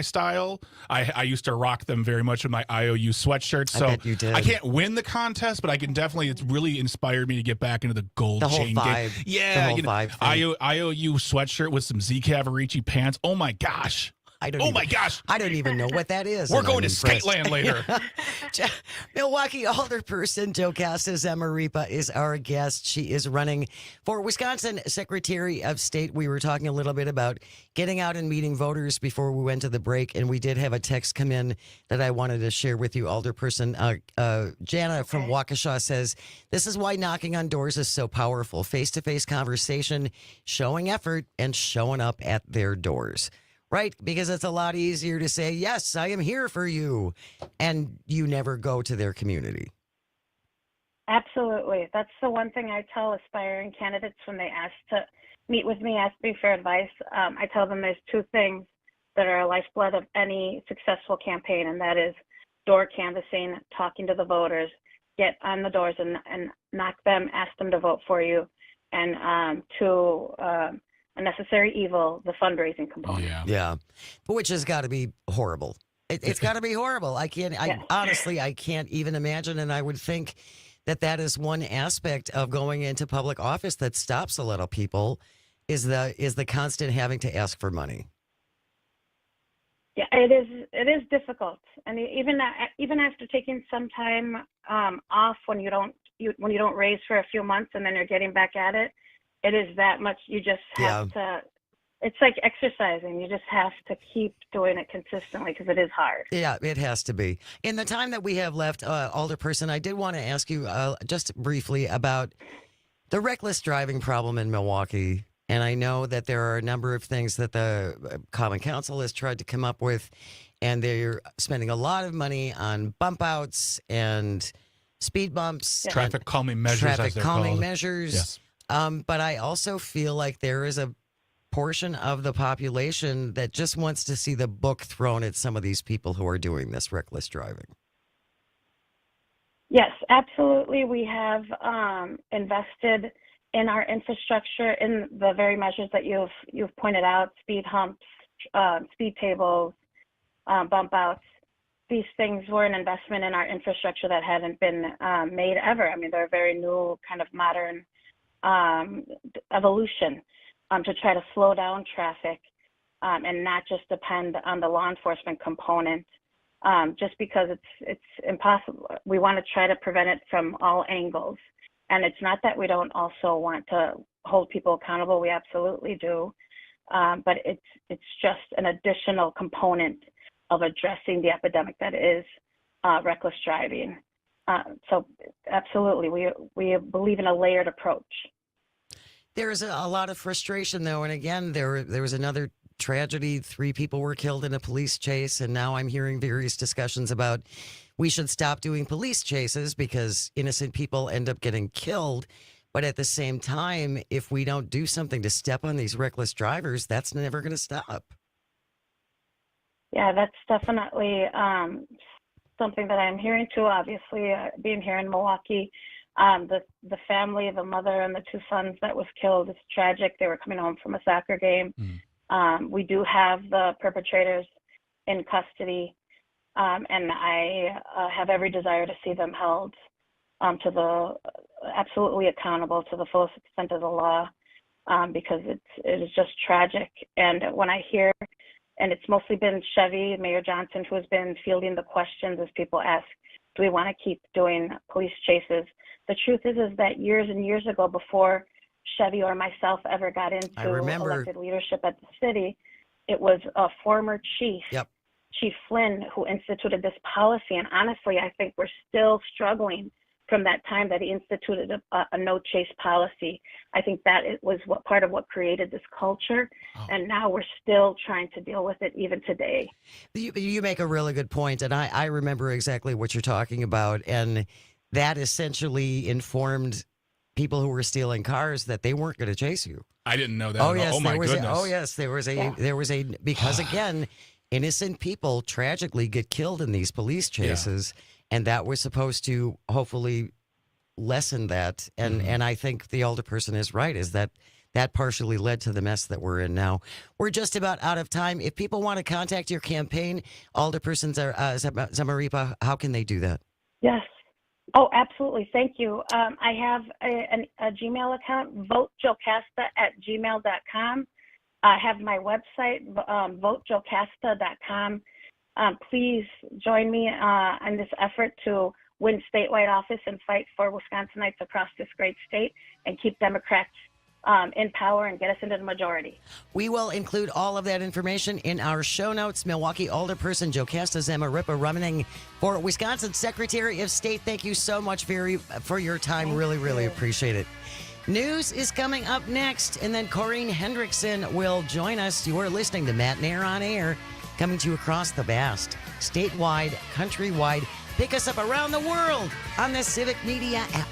style. I used to rock them very much with my IOU sweatshirts. So I bet you did. I can't win the contest, but I can definitely, it's really inspired me to get back into the gold The whole chain vibe. game. Yeah. The whole vibe thing. IOU sweatshirt with some Z Cavarici pants. Oh my gosh. My gosh. I don't even know what that is. We're and going I'm to impressed. Skateland later. Milwaukee Alderperson Jocasta Zamaripa is our guest. She is running for Wisconsin Secretary of State. We were talking a little bit about getting out and meeting voters before we went to the break, and we did have a text come in that I wanted to share with you, Alderperson. Jana from Waukesha says, this is why knocking on doors is so powerful. Face-to-face conversation, showing effort, and showing up at their doors. Right? Because it's a lot easier to say, yes, I am here for you, and you never go to their community. Absolutely. That's the one thing I tell aspiring candidates when they ask to meet with me, ask me for advice. I tell them there's two things that are a lifeblood of any successful campaign, and that is door canvassing, talking to the voters, get on the doors and knock them, ask them to vote for you, and a necessary evil, the fundraising component. Yeah. Which has got to be horrible. It's got to be horrible. Honestly, I can't even imagine. And I would think that is one aspect of going into public office that stops a lot of people is the constant having to ask for money. Yeah, it is difficult. And even after taking some time off when you don't raise for a few months and then you're getting back at it, it is that much. You just have to, it's like exercising. You just have to keep doing it consistently because it is hard. Yeah, it has to be. In the time that we have left, Alderperson, I did want to ask you just briefly about the reckless driving problem in Milwaukee. And I know that there are a number of things that the Common Council has tried to come up with, and they're spending a lot of money on bump outs and speed bumps. Traffic calming measures. Traffic as they're calming called. measures. Yes. But I also feel like there is a portion of the population that just wants to see the book thrown at some of these people who are doing this reckless driving. Yes, absolutely. We have invested in our infrastructure in the very measures that you've pointed out: speed humps, speed tables, bump outs. These things were an investment in our infrastructure that hadn't been made ever. I mean, they're a very new kind of modern evolution to try to slow down traffic and not just depend on the law enforcement component just because it's impossible. We want to try to prevent it from all angles. And it's not that we don't also want to hold people accountable. We absolutely do. But it's just an additional component of addressing the epidemic that is reckless driving. So absolutely, we believe in a layered approach. There's a lot of frustration, though. And again, there was another tragedy. 3 people were killed in a police chase. And now I'm hearing various discussions about we should stop doing police chases because innocent people end up getting killed. But at the same time, if we don't do something to step on these reckless drivers, that's never going to stop. Yeah, that's definitely something that I'm hearing too. Obviously, being here in Milwaukee, The family, the mother and the two sons that was killed, is tragic. They were coming home from a soccer game. We do have the perpetrators in custody, and I have every desire to see them held to the absolutely accountable to the fullest extent of the law, because it is just tragic. And when I hear, and it's mostly been Chevy, Mayor Johnson, who has been fielding the questions as people ask, do we want to keep doing police chases? The truth is that years and years ago, before Chevy or myself ever got into elected leadership at the city, it was a former chief, Chief Flynn, who instituted this policy. And honestly, I think we're still struggling from that time that he instituted a no chase policy. I think that it was part of what created this culture. And now we're still trying to deal with it even today. You make a really good point, and I remember exactly what you're talking about. And that essentially informed people who were stealing cars that they weren't going to chase you. I didn't know that. Oh yes, my goodness. There was a because again, innocent people tragically get killed in these police chases, and that was supposed to hopefully lessen that. And I think the older person is right, is that partially led to the mess that we're in now. We're just about out of time. If people want to contact your campaign, Alderperson Zamarripa, how can they do that? Yes. Oh, absolutely. Thank you. I have a Gmail account, votejocasta@gmail.com. I have my website, votejocasta.com. Please join me in this effort to win statewide office and fight for Wisconsinites across this great state and keep Democrats in power and get us into the majority. We will include all of that information in our show notes. Milwaukee Alderperson Jocasta Zamarripa running for Wisconsin Secretary of State. Thank you so much for your time. Really appreciate it. News is coming up next, and then Corinne Hendrickson will join us. You are listening to Matenaer On Air, coming to you across the vast, statewide, countrywide. Pick us up around the world on the Civic Media app.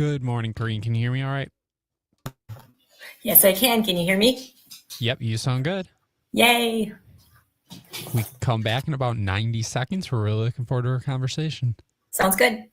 Good morning, Corrine. Can you hear me all right? Yes, I can. Can you hear me? Yep, you sound good. Yay. We can come back in about 90 seconds. We're really looking forward to our conversation. Sounds good.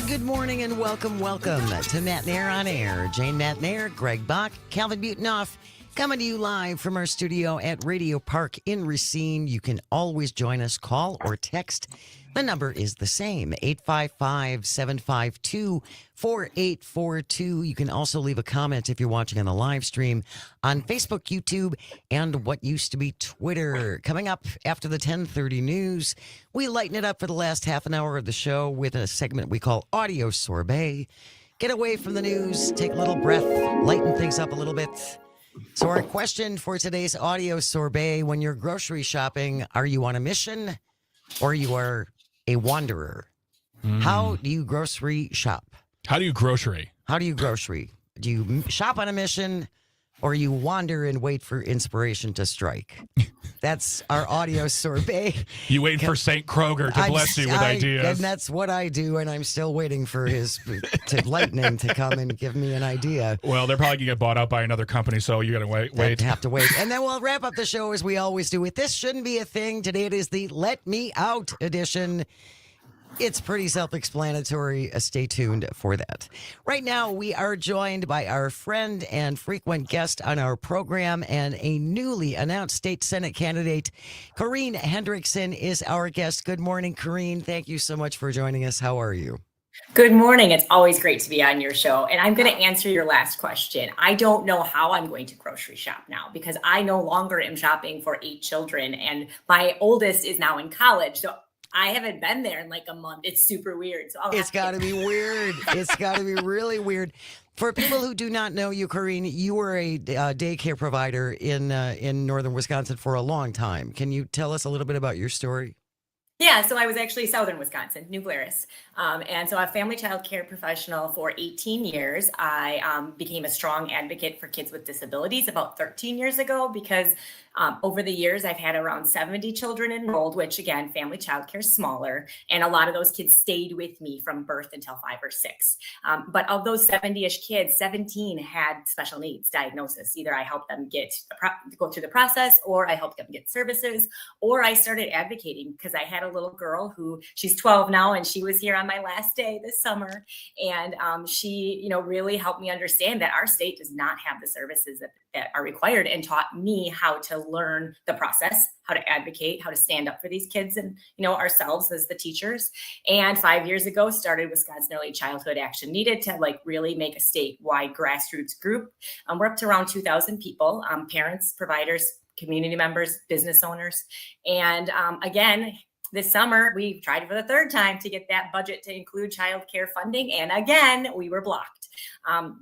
Good morning and welcome to Matenaer On Air. Jane Matenaer, Greg Bach, Calvin Butenoff, coming to you live from our studio at Radio Park in Racine. You can always join us, call or text. The number is the same, 855-752-4842. You can also leave a comment if you're watching on the live stream on Facebook, YouTube, and what used to be Twitter. Coming up after the 10:30 news, we lighten it up for the last half an hour of the show with a segment we call Audio Sorbet. Get away from the news, take a little breath, lighten things up a little bit. So our question for today's Audio Sorbet: when you're grocery shopping, are you on a mission or you are a wanderer? How do you grocery shop? How do you grocery? How do you grocery? Do you shop on a mission or you wander and wait for inspiration to strike? That's our Audio Sorbet. You wait for St. Kroger to bless you with ideas. And that's what I do, and I'm still waiting for his lightning to come and give me an idea. Well, they're probably going to get bought out by another company, so you got to wait. Have to wait. And then we'll wrap up the show as we always do with This Shouldn't Be a Thing. Today it is the Let Me Out edition. It's pretty self-explanatory. Stay tuned for that. Right now, we are joined by our friend and frequent guest on our program and a newly announced state Senate candidate. Corrine Hendrickson is our guest. Good morning, Corrine. Thank you so much for joining us. How are you? Good morning. It's always great to be on your show. And I'm going to answer your last question. I don't know how I'm going to grocery shop now because I no longer am shopping for 8 children. And my oldest is now in college. So I haven't been there in like a month. It's super weird. So it's got to be weird. It's got to be really weird. For people who do not know you, Corrine, you were a daycare provider in northern Wisconsin for a long time. Can you tell us a little bit about your story? Yeah, so I was actually southern Wisconsin, New Glarus. And so I'm a family child care professional for 18 years. I became a strong advocate for kids with disabilities about 13 years ago because over the years, I've had around 70 children enrolled, which again, family child care is smaller. And a lot of those kids stayed with me from birth until 5 or 6. But of those 70-ish kids, 17 had special needs diagnosis. Either I helped them go through the process, or I helped them get services, or I started advocating because I had a little girl who she's 12 now, and she was here on my last day this summer. And she, really helped me understand that our state does not have the services that are required, and taught me how to learn the process, how to advocate, how to stand up for these kids and, ourselves as the teachers. And 5 years ago, started Wisconsin Early Childhood Action Needed to really make a statewide grassroots group. We're up to around 2,000 people, parents, providers, community members, business owners. And again, This summer, we tried for the third time to get that budget to include childcare funding. And again, we were blocked.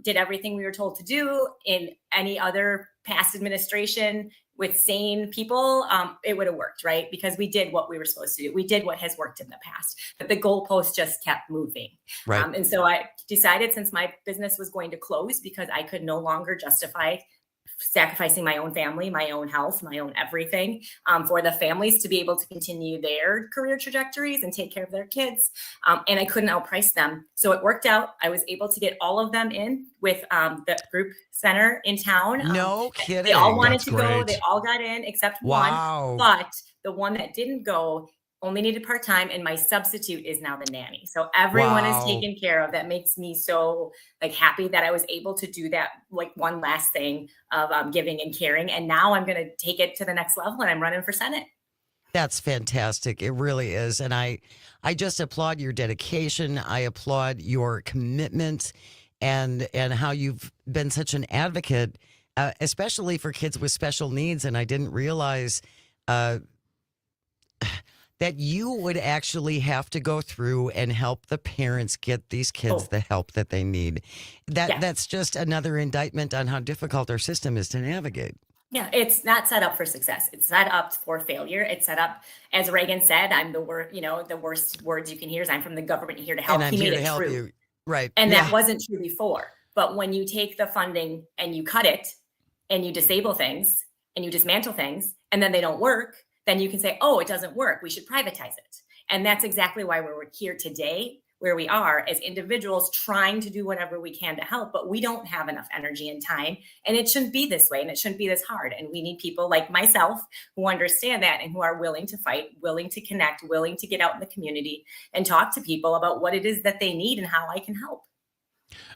Did everything we were told to do in any other past administration with sane people, it would have worked, right? Because we did what we were supposed to do. We did what has worked in the past, but the goalpost just kept moving. Right. And so I decided, since my business was going to close because I could no longer justify sacrificing my own family, my own health, my own everything, for the families to be able to continue their career trajectories and take care of their kids. And I couldn't outprice them. So it worked out. I was able to get all of them in with the group center in town. No kidding. They all wanted That's to go. great. They all got in except Wow. one. But the one that didn't go only needed part-time, and my substitute is now the nanny. So everyone is Wow. taken care of. That makes me so happy that I was able to do that, one last thing of giving and caring. And now I'm going to take it to the next level, and I'm running for Senate. That's fantastic. It really is. And I just applaud your dedication. I applaud your commitment and how you've been such an advocate, especially for kids with special needs. And I didn't realize that you would actually have to go through and help the parents get these kids the help that they need. That's just another indictment on how difficult our system is to navigate. Yeah, it's not set up for success. It's set up for failure. It's set up, as Reagan said, I'm the worst words you can hear is I'm from the government here to help. And I'm He here made to it help true. you. Right. And Yeah. that wasn't true before. But when you take the funding and you cut it and you disable things and you dismantle things and then they don't work, then you can say, oh, it doesn't work. We should privatize it. And that's exactly why we're here today, where we are as individuals trying to do whatever we can to help, but we don't have enough energy and time. And it shouldn't be this way, and it shouldn't be this hard. And we need people like myself who understand that and who are willing to fight, willing to connect, willing to get out in the community and talk to people about what it is that they need and how I can help.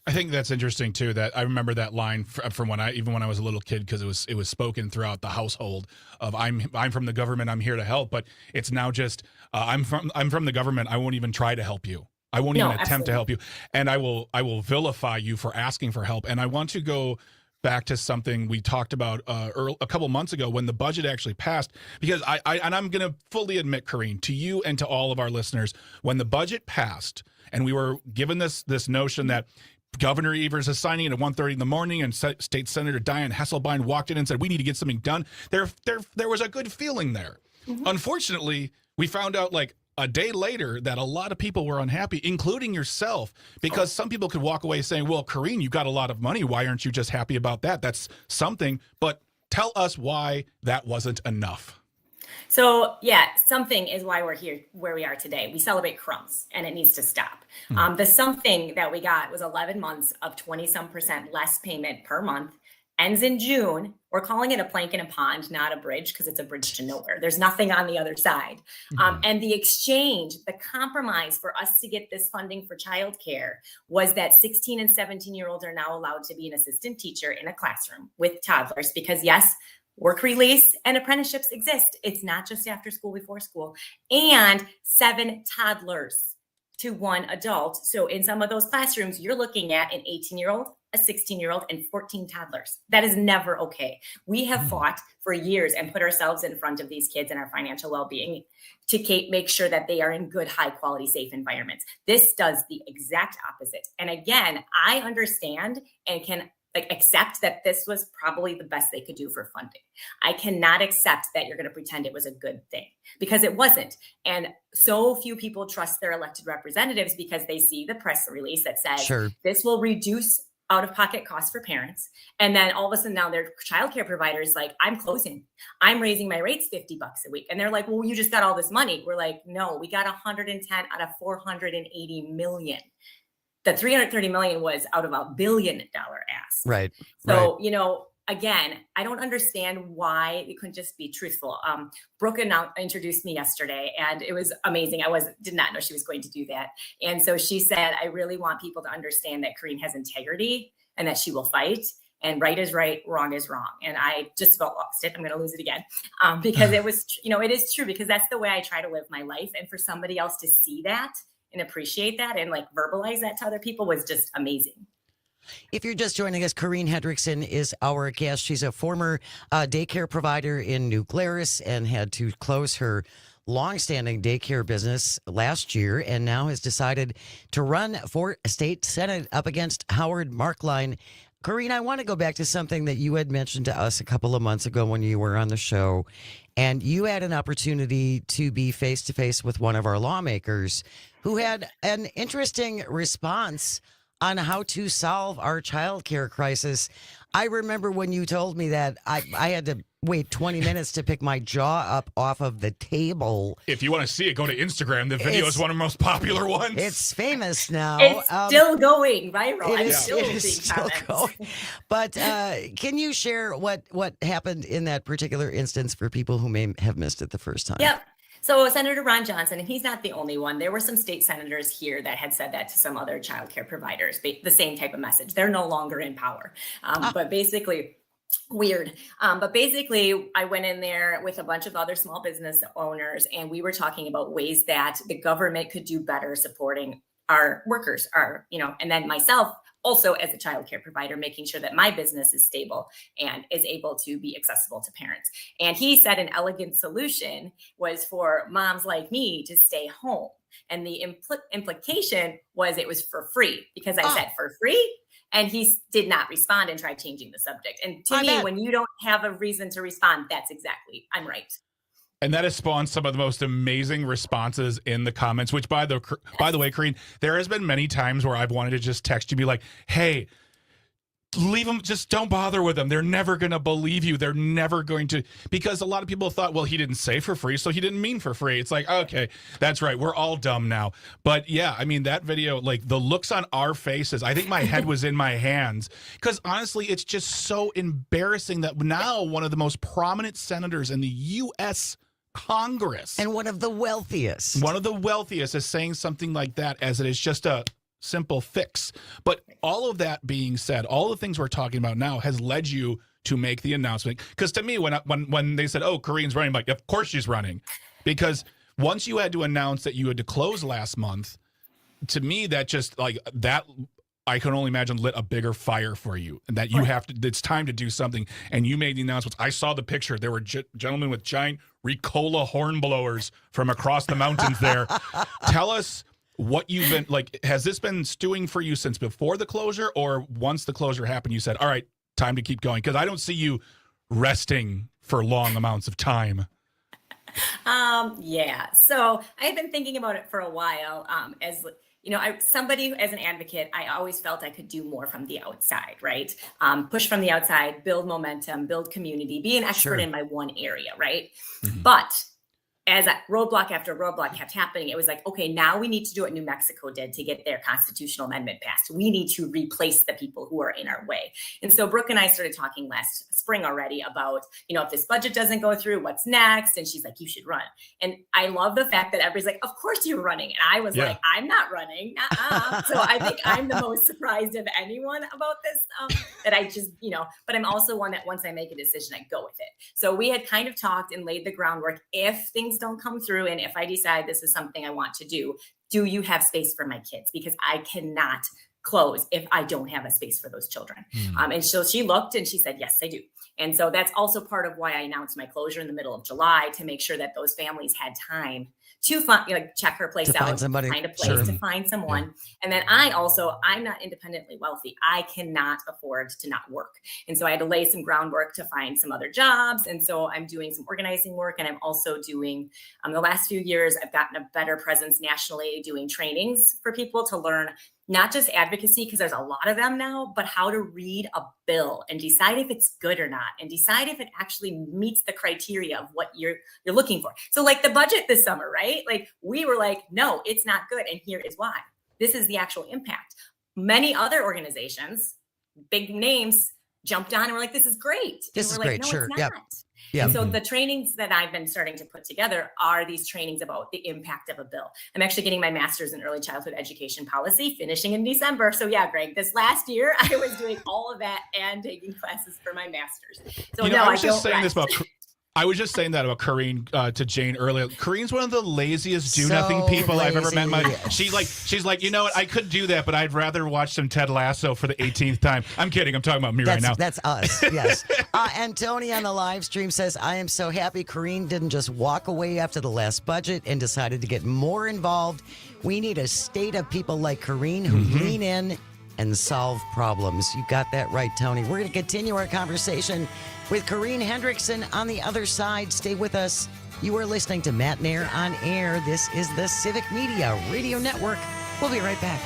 I think that's interesting too. That I remember that line from when I was a little kid, because it was spoken throughout the household of I'm from the government, I'm here to help. But it's now just I'm from the government, I won't even try to help you. I won't even attempt to help you, and I will vilify you for asking for help. And I want to go back to something we talked about a couple months ago when the budget actually passed, because I'm going to fully admit, Corrine, to you and to all of our listeners, when the budget passed and we were given this notion that Governor Evers is signing it at 1:30 in the morning, and State Senator Dianne Hasselbein walked in and said, we need to get something done. There was a good feeling there. Mm-hmm. Unfortunately, we found out a day later that a lot of people were unhappy, including yourself, because some people could walk away saying, well, Corrine, you got a lot of money. Why aren't you just happy about that? That's something. But tell us why that wasn't enough. So something is why we're here where we are today. We celebrate crumbs, and it needs to stop. The something that we got was 11 months of 20% less payment per month, ends in June. We're calling it a plank in a pond, not a bridge, because it's a bridge to nowhere. There's nothing on the other side. And the exchange, the compromise for us to get this funding for childcare was that 16 and 17-year-olds are now allowed to be an assistant teacher in a classroom with toddlers, because yes, work release and apprenticeships exist. It's not just after school, before school, and 7 toddlers to 1 adult. So in some of those classrooms, you're looking at an 18-year-old, a 16-year-old, and 14 toddlers. That is never okay. We have fought for years and put ourselves in front of these kids and our financial well-being to make sure that they are in good, high-quality, safe environments. This does the exact opposite. And again, I understand and can accept that this was probably the best they could do for funding. I cannot accept that you're going to pretend it was a good thing, because it wasn't. And so few people trust their elected representatives because they see the press release that says this will reduce out-of-pocket costs for parents. And then all of a sudden now their childcare providers I'm closing. I'm raising my rates $50 a week. And they're like, well, you just got all this money. We're like, no, we got 110 out of 480 million. The 330 million was out of $1 billion ask. Right. So, again, I don't understand why it couldn't just be truthful. Brooke introduced me yesterday, and it was amazing. I did not know she was going to do that. And so she said, I really want people to understand that Corrine has integrity and that she will fight. And right is right, wrong is wrong. And I just about lost it. I'm going to lose it again because it was, it is true, because that's the way I try to live my life. And for somebody else to see that and appreciate that and verbalize that to other people was just amazing. If you're just joining us, Corrine Hendrickson is our guest. She's a former daycare provider in New Glarus and had to close her longstanding daycare business last year and now has decided to run for state senate up against Howard Markline. Corrine, I want to go back to something that you had mentioned to us a couple of months ago when you were on the show, and you had an opportunity to be face to face with one of our lawmakers who had an interesting response on how to solve our childcare crisis. I remember when you told me that I had to wait 20 minutes to pick my jaw up off of the table. If you want to see it, go to Instagram. The video is one of the most popular ones. It's famous now. It's still going viral. It I'm is, still it is seeing still comments. going. But can you share what happened in that particular instance for people who may have missed it the first time? Yep. So Senator Ron Johnson, and he's not the only one. There were some state senators here that had said that to some other childcare providers, the same type of message. They're no longer in power. But basically, weird. But basically, I went in there with a bunch of other small business owners, and we were talking about ways that the government could do better supporting our workers, and then myself also as a childcare provider, making sure that my business is stable and is able to be accessible to parents. And he said an elegant solution was for moms like me to stay home. And the implication was it was for free, because I said for free. And he did not respond and tried changing the subject. And to me, when you don't have a reason to respond, that's exactly, I'm right. And that has spawned some of the most amazing responses in the comments, which by the way, Karine, there has been many times where I've wanted to just text you, be like, hey, leave them, just don't bother with them. They're never going to believe you. They're never going to, because a lot of people thought, well, he didn't say for free, so he didn't mean for free. It's like, okay, that's right. We're all dumb now. But yeah, I mean, that video, like the looks on our faces, I think my head was in my hands, because honestly, it's just so embarrassing that now one of the most prominent senators in the U.S. Congress And one of the wealthiest is saying something like that, as it is just a simple fix. But all of that being said, all the things we're talking about now has led you to make the announcement. Because to me, when they said, oh, Karine's running, I'm like, of course she's running. Because once you had to announce that you had to close last month, to me, that just like that, I can only imagine lit a bigger fire for you, and that you have to, it's time to do something. And you made the announcements. I saw the picture. There were gentlemen with giant Ricola horn blowers from across the mountains there. Tell us what you've been like. Has this been stewing for you since before the closure, or once the closure happened, you said, all right, time to keep going? Because I don't see you resting for long amounts of time. Yeah. So I've been thinking about it for a while. As you know, somebody as an advocate, I always felt I could do more from the outside, right? Push from the outside, build momentum, build community, be an expert in my one area, right? Mm-hmm. But as roadblock after roadblock kept happening, it was like, okay, now we need to do what New Mexico did to get their constitutional amendment passed. We need to replace the people who are in our way. And so Brooke and I started talking last spring already about, if this budget doesn't go through, what's next? And she's like, you should run. And I love the fact that everybody's like, of course you're running. And I was like, I'm not running. So I think I'm the most surprised of anyone about this, that I just, but I'm also one that once I make a decision, I go with it. So we had kind of talked and laid the groundwork. If things don't come through, and if I decide this is something I want to do you have space for my kids? Because I cannot close if I don't have a space for those children. And so she looked and she said, yes, I do. And so that's also part of why I announced my closure in the middle of July, to make sure that those families had time to check her place out, find a place, to find someone. Yeah. And then I'm not independently wealthy. I cannot afford to not work. And so I had to lay some groundwork to find some other jobs. And so I'm doing some organizing work. And I'm also doing, the last few years, I've gotten a better presence nationally, doing trainings for people to learn not just advocacy, because there's a lot of them now, but how to read a bill and decide if it's good or not, and decide if it actually meets the criteria of what you're looking for. So like the budget this summer, right? Like we were like, no, it's not good. And here is why. This is the actual impact. Many other organizations, big names, jumped on and were like, this is great. This is great. No, sure. It's not. Yeah. And so the trainings that I've been starting to put together are these trainings about the impact of a bill. I'm actually getting my master's in early childhood education policy, finishing in December. So yeah, Greg, this last year I was doing all of that and taking classes for my master's. So I was just saying this about I was just saying that about Corrine to Jane earlier. Corrine's one of the laziest do-nothing So people I've ever met in my lazy. life. She's like, you know what? I could do that, but I'd rather watch some Ted Lasso for the 18th time. I'm kidding. I'm talking about me right now. That's us, yes. And Tony on the live stream says, I am so happy Corrine didn't just walk away after the last budget and decided to get more involved. We need a state of people like Corrine who lean in and solve problems. You got that right, Tony. We're going to continue our conversation with Corrine Hendrickson on the other side. Stay with us. You are listening to Matenaer On Air. This is the Civic Media Radio Network. We'll be right back.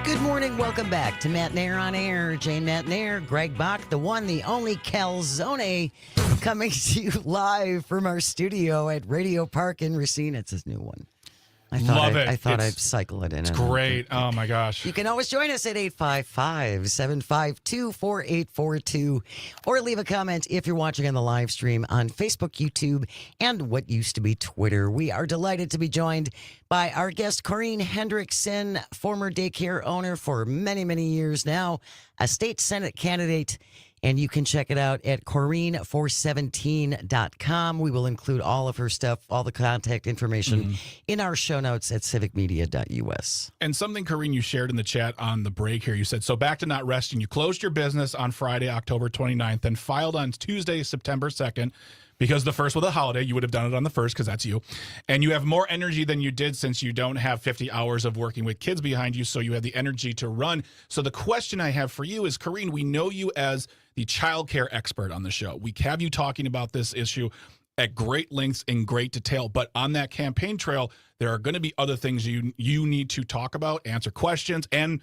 Good morning. Welcome back to Matenaer On Air. Jane Matenaer, Greg Bach, the one, the only Calzone, coming to you live from our studio at Radio Park in Racine. It's his new one. I Love it. I thought It's- I'd cycle it in. It's great. Oh my gosh. You can always join us at 855-752-4842 or leave a comment if you're watching on the live stream on Facebook, YouTube, and what used to be Twitter. We are delighted to be joined by our guest, Corrine Hendrickson, former daycare owner for many, many years now, a state Senate candidate. And you can check it out at Corrine417.com. We will include all of her stuff, all the contact information in our show notes at civicmedia.us. And something, Corrine, you shared in the chat on the break here. You said, so back to not resting. You closed your business on Friday, October 29th, and filed on Tuesday, September 2nd. Because the first was a holiday, you would have done it on the first because that's you. And you have more energy than you did since you don't have 50 hours of working with kids behind you, so you have the energy to run. So the question I have for you is, Corrine, we know you as the childcare expert on the show. We have you talking about this issue at great lengths in great detail. But on that campaign trail, there are going to be other things you need to talk about, answer questions, and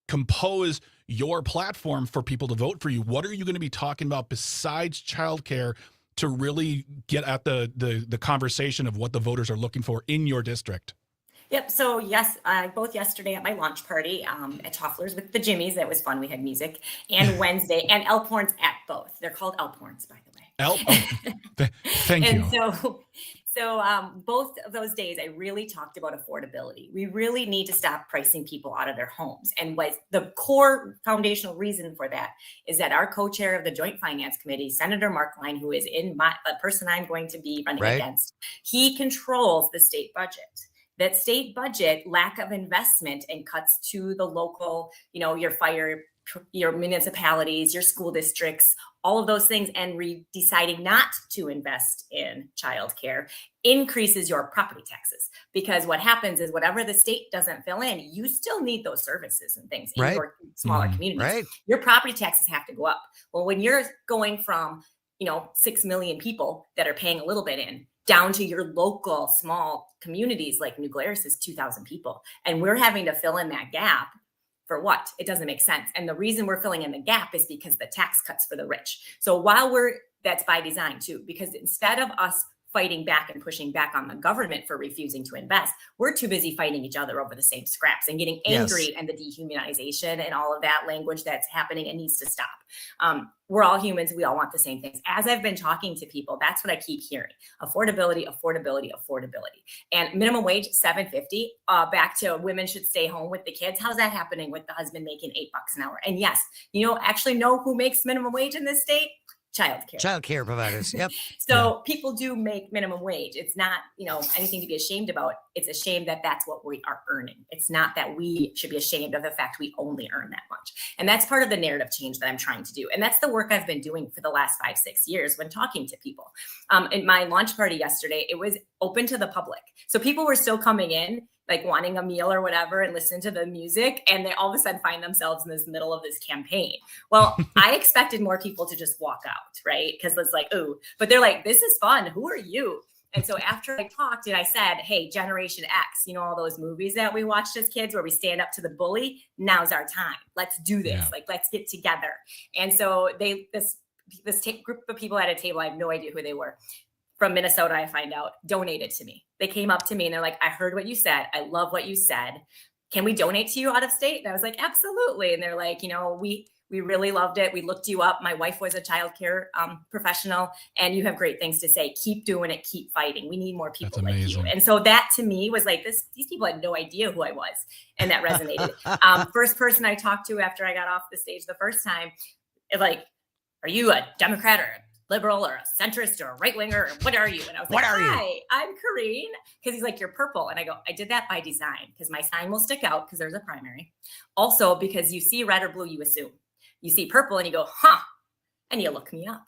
compose your platform for people to vote for you. What are you going to be talking about besides childcare to really get at the conversation of what the voters are looking for in your district? Yep. So yes, both yesterday at my launch party at Toffler's with the Jimmies, that was fun. We had music, and Wednesday and Elkhorns at both. They're called Elkhorns, by the way. Thank you. And so both of those days, I really talked about affordability. We really need to stop pricing people out of their homes. And what the core foundational reason for that is that our co-chair of the Joint Finance Committee, Senator Markline, who is the person I'm going to be running against, he controls the state budget. That state budget, lack of investment and cuts to the local, your fire, your municipalities, your school districts, all of those things, and deciding not to invest in childcare increases your property taxes. Because what happens is whatever the state doesn't fill in, you still need those services and things in your smaller communities. Your property taxes have to go up. Well, when you're going from 6 million people that are paying a little bit in, down to your local small communities like New Glarus is 2,000 people. And we're having to fill in that gap for what? It doesn't make sense. And the reason we're filling in the gap is because the tax cuts for the rich. So that's by design too, because instead of us fighting back and pushing back on the government for refusing to invest, we're too busy fighting each other over the same scraps and getting angry and the dehumanization and all of that language that's happening and needs to stop. We're all humans. We all want the same things. As I've been talking to people, that's what I keep hearing. Affordability, affordability, affordability. And minimum wage, $7.50, back to women should stay home with the kids. How's that happening with the husband making $8 an hour? And yes, actually know who makes minimum wage in this state? Childcare providers. Yep. So people do make minimum wage. It's not, anything to be ashamed about. It's a shame that that's what we are earning. It's not that we should be ashamed of the fact we only earn that much. And that's part of the narrative change that I'm trying to do. And that's the work I've been doing for the last 5-6 years when talking to people. At my launch party yesterday, it was open to the public. So people were still coming in, like wanting a meal or whatever, and listen to the music, and they all of a sudden find themselves in this middle of this campaign. Well, I expected more people to just walk out, right? Because it's like, ooh, but they're like, this is fun. Who are you? And so after I talked and I said, hey, Generation X, all those movies that we watched as kids where we stand up to the bully, now's our time. Let's do this. Yeah. Let's get together. And so this group of people at a table, I have no idea who they were, from Minnesota, I find out, donated to me. They came up to me and they're like, I heard what you said. I love what you said. Can we donate to you out of state? And I was like, absolutely. And they're like, we really loved it. We looked you up. My wife was a childcare professional, and you have great things to say. Keep doing it. Keep fighting. We need more people like you. And so that to me was like, these people had no idea who I was. And that resonated. First person I talked to after I got off the stage the first time, like, are you a Democrat or a liberal or a centrist or a right winger, or what are you? And I was like, hi, I'm Corrine. Because he's like, you're purple. And I go, I did that by design because my sign will stick out because there's a primary. Also, because you see red or blue, you assume. You see purple and you go, and you look me up.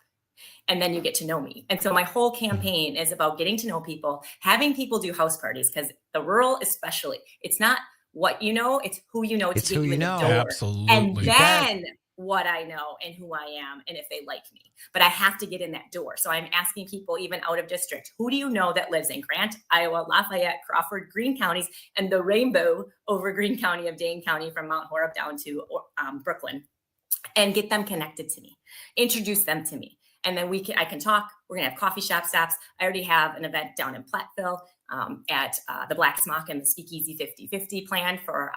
And then you get to know me. And so my whole campaign is about getting to know people, having people do house parties, because the rural especially, it's not what you know, it's who you know to get you in the door. Absolutely. And then what I know and who I am and if they like me. But I have to get in that door. So I'm asking people even out of district, who do you know that lives in Grant, Iowa, Lafayette, Crawford, Greene counties, and the rainbow over Greene County of Dane County from Mount Horeb down to Brooklyn, and get them connected to me, introduce them to me. And then I can talk. We're going to have coffee shop stops. I already have an event down in Platteville at the Black Smock and the Speakeasy 50/50 planned for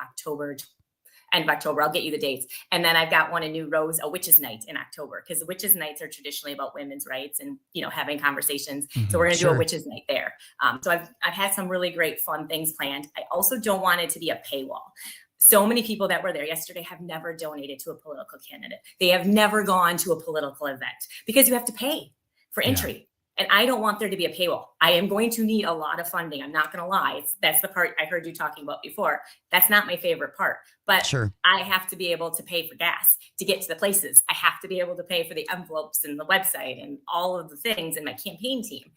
end of October. I'll get you the dates. And then I've got one in New Rose, a witches night in October, because the witches nights are traditionally about women's rights and, having conversations. So we're going to do a witches night there. So I've had some really great fun things planned. I also don't want it to be a paywall. So many people that were there yesterday have never donated to a political candidate. They have never gone to a political event because you have to pay for entry. Yeah. And I don't want there to be a paywall. I am going to need a lot of funding. I'm not going to lie. That's the part I heard you talking about before. That's not my favorite part. But sure, I have to be able to pay for gas to get to the places. I have to be able to pay for the envelopes and the website and all of the things and my campaign team.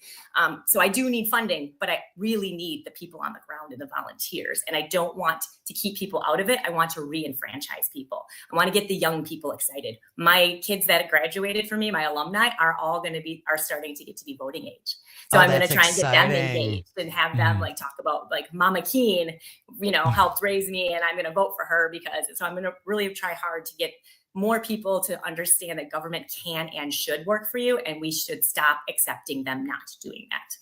So I do need funding, but I really need the people on the ground and the volunteers. And I don't want to keep people out of it. I want to re-enfranchise people. I want to get the young people excited. My kids that graduated from me, my alumni, are starting to get to be 60 voting age. So Oh, I'm going to that's try and get them exciting. engaged and have them like talk about like Mama Keen, helped raise me, and I'm going to vote for her so I'm going to really try hard to get more people to understand that government can and should work for you, and we should stop accepting them not doing that.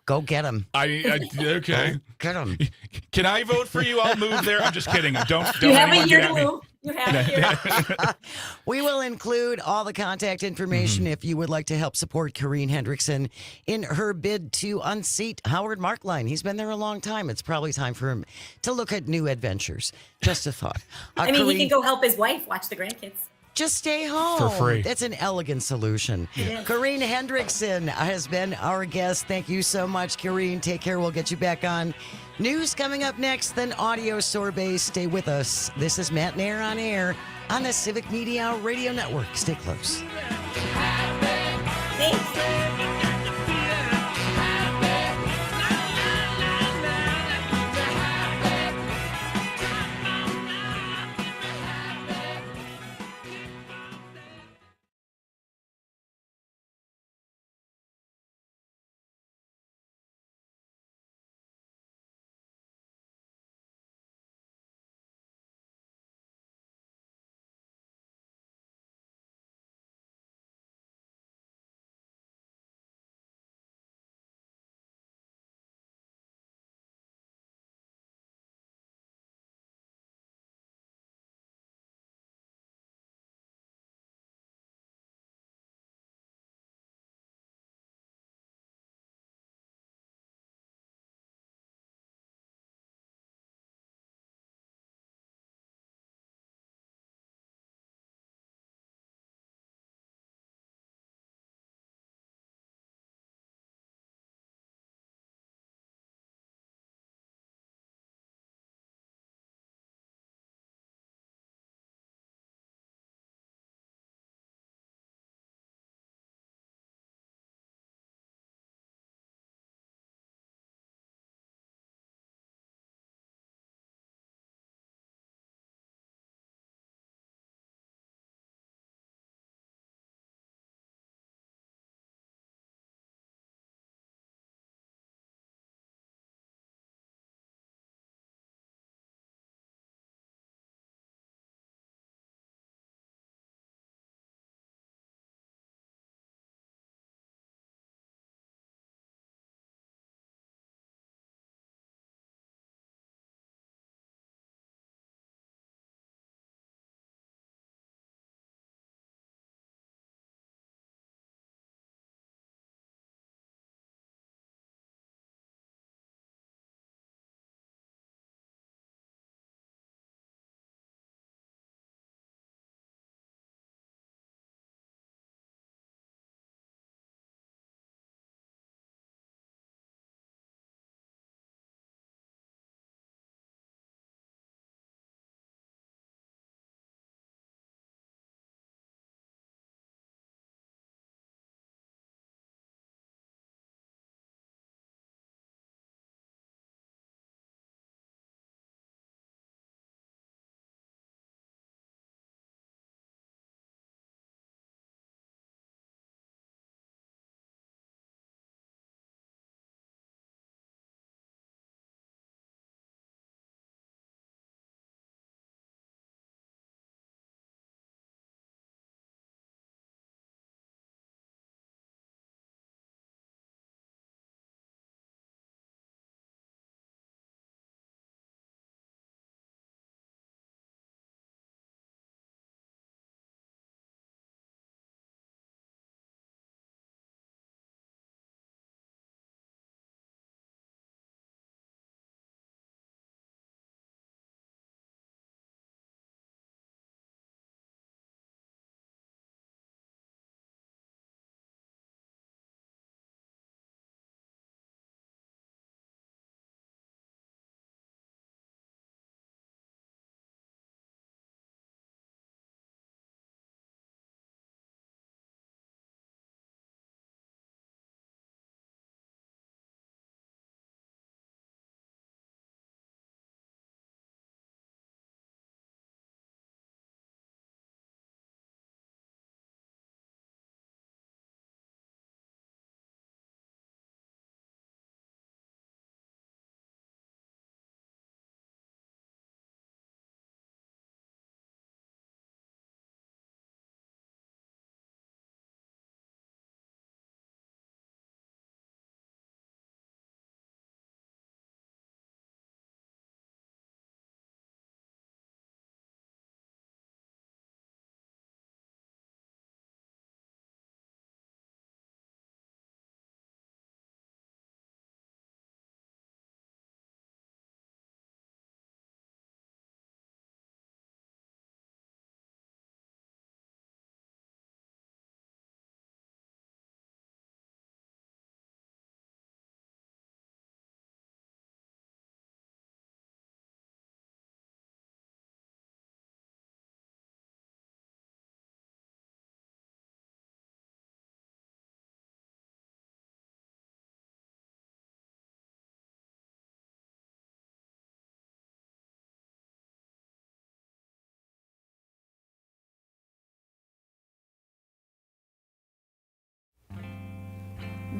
Go get them. Okay. Get them. Can I vote for you? I'll move there. I'm just kidding. Don't You have a anyone year get to at me. move. You have a year. We will include all the contact information if you would like to help support Corrine Hendrickson in her bid to unseat Howard Markline. He's been there a long time. It's probably time for him to look at new adventures. Just a thought. I mean, he Corrine, can go help his wife watch the grandkids. just stay home. For free. That's an elegant solution. Corrine Hendrickson has been our guest. Thank you so much, Corrine. Take care. We'll get you back on. News coming up next, then audio sorbet. Stay with us. This is Matenaer On Air on the Civic Media Radio Network. Stay close. Thanks.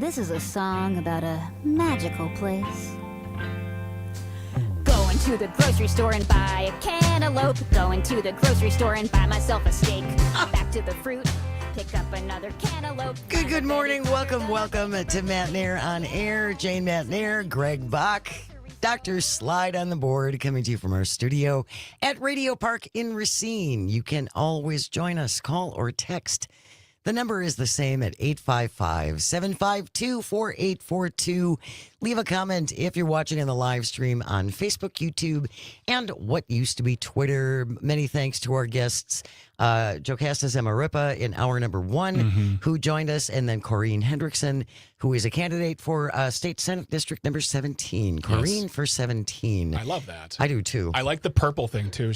This is a song about a magical place. Going to the grocery store and buy a cantaloupe. Going to the grocery store and buy myself a steak. Back to the fruit, pick up another cantaloupe. Good morning. Welcome to Matenaer On Air. Jane Matenaer, Greg Bach, Dr. Slide on the board, coming to you from our studio at Radio Park in Racine. You can always join us. Call or text. The number is the same at 855-752-4842. Leave a comment if you're watching in the live stream on Facebook, YouTube, and what used to be Twitter. Many thanks to our guests, Jocasta Zamarripa in hour number 1, who joined us, and then Corinne Hendrickson, who is a candidate for State Senate District number 17. Corinne for 17. I love that. I do too. I like the purple thing too.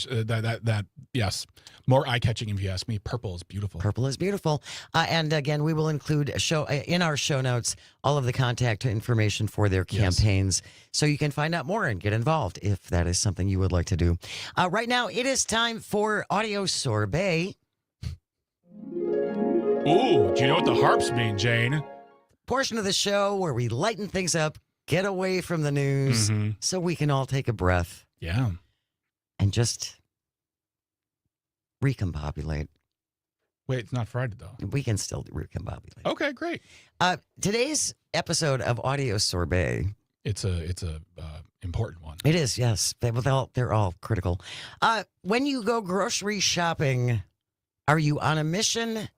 Yes, more eye-catching if you ask me. Purple is beautiful. Purple is beautiful. And again, we will include in our show notes all of the contact information for their campaigns, so you can find out more and get involved if that is something you would like to do. Right now, it is time for Audio Sorbet. Ooh, do you know what the harps mean, Jane? Portion of the show where we lighten things up, get away from the news, so we can all take a breath. Yeah. And just recombobulate. Wait, it's not Friday though. We can still recombobulate. Okay, great. Today's episode of Audio Sorbet. It's a important one. It is, yes. They're all critical. When you go grocery shopping, are you on a mission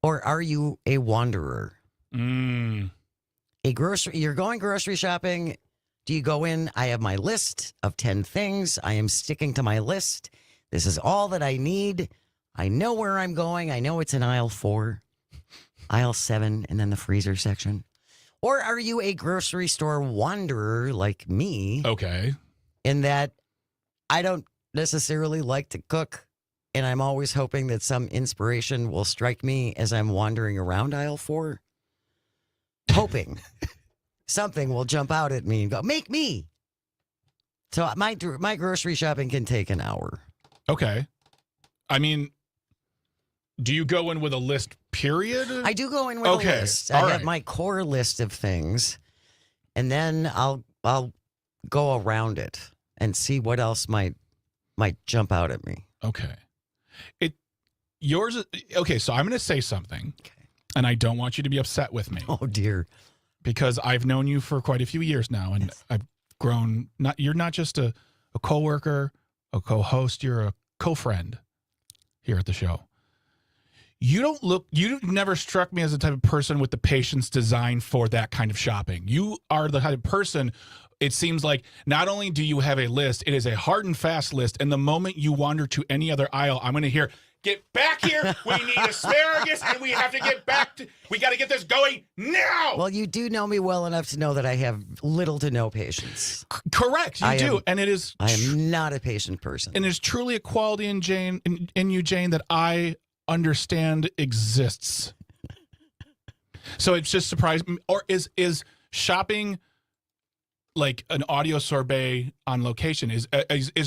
or are you a wanderer? You're going grocery shopping. Do you go in? I have my list of 10 things. I am sticking to my list. This is all that I need. I know where I'm going. I know it's in aisle 4, aisle 7, and then the freezer section. Or are you a grocery store wanderer like me? Okay. In that I don't necessarily like to cook, and I'm always hoping that some inspiration will strike me as I'm wandering around aisle 4. Hoping something will jump out at me and go, make me. So my grocery shopping can take an hour. Okay. I mean, do you go in with a list, period? I do go in with a list. I have my core list of things, and then I'll go around it and see what else might jump out at me. Okay. Okay, so I'm going to say something, and I don't want you to be upset with me. Oh, dear. Because I've known you for quite a few years now, and I've grown. You're not just a coworker, a co-host, you're a co-friend here at the show. You never struck me as the type of person with the patience designed for that kind of shopping. You are the kind of person, it seems like, not only do you have a list, it is a hard and fast list, and the moment you wander to any other aisle, I'm going to hear, get back here, we need asparagus, and we have to get back to, we got to get this going now! Well, you do know me well enough to know that I have little to no patience. Correct, you do, and it is... I am not a patient person. And it's truly a quality in you, Jane, that I understand exists. So it's just surprising. Or is shopping like an audio sorbet on location? Is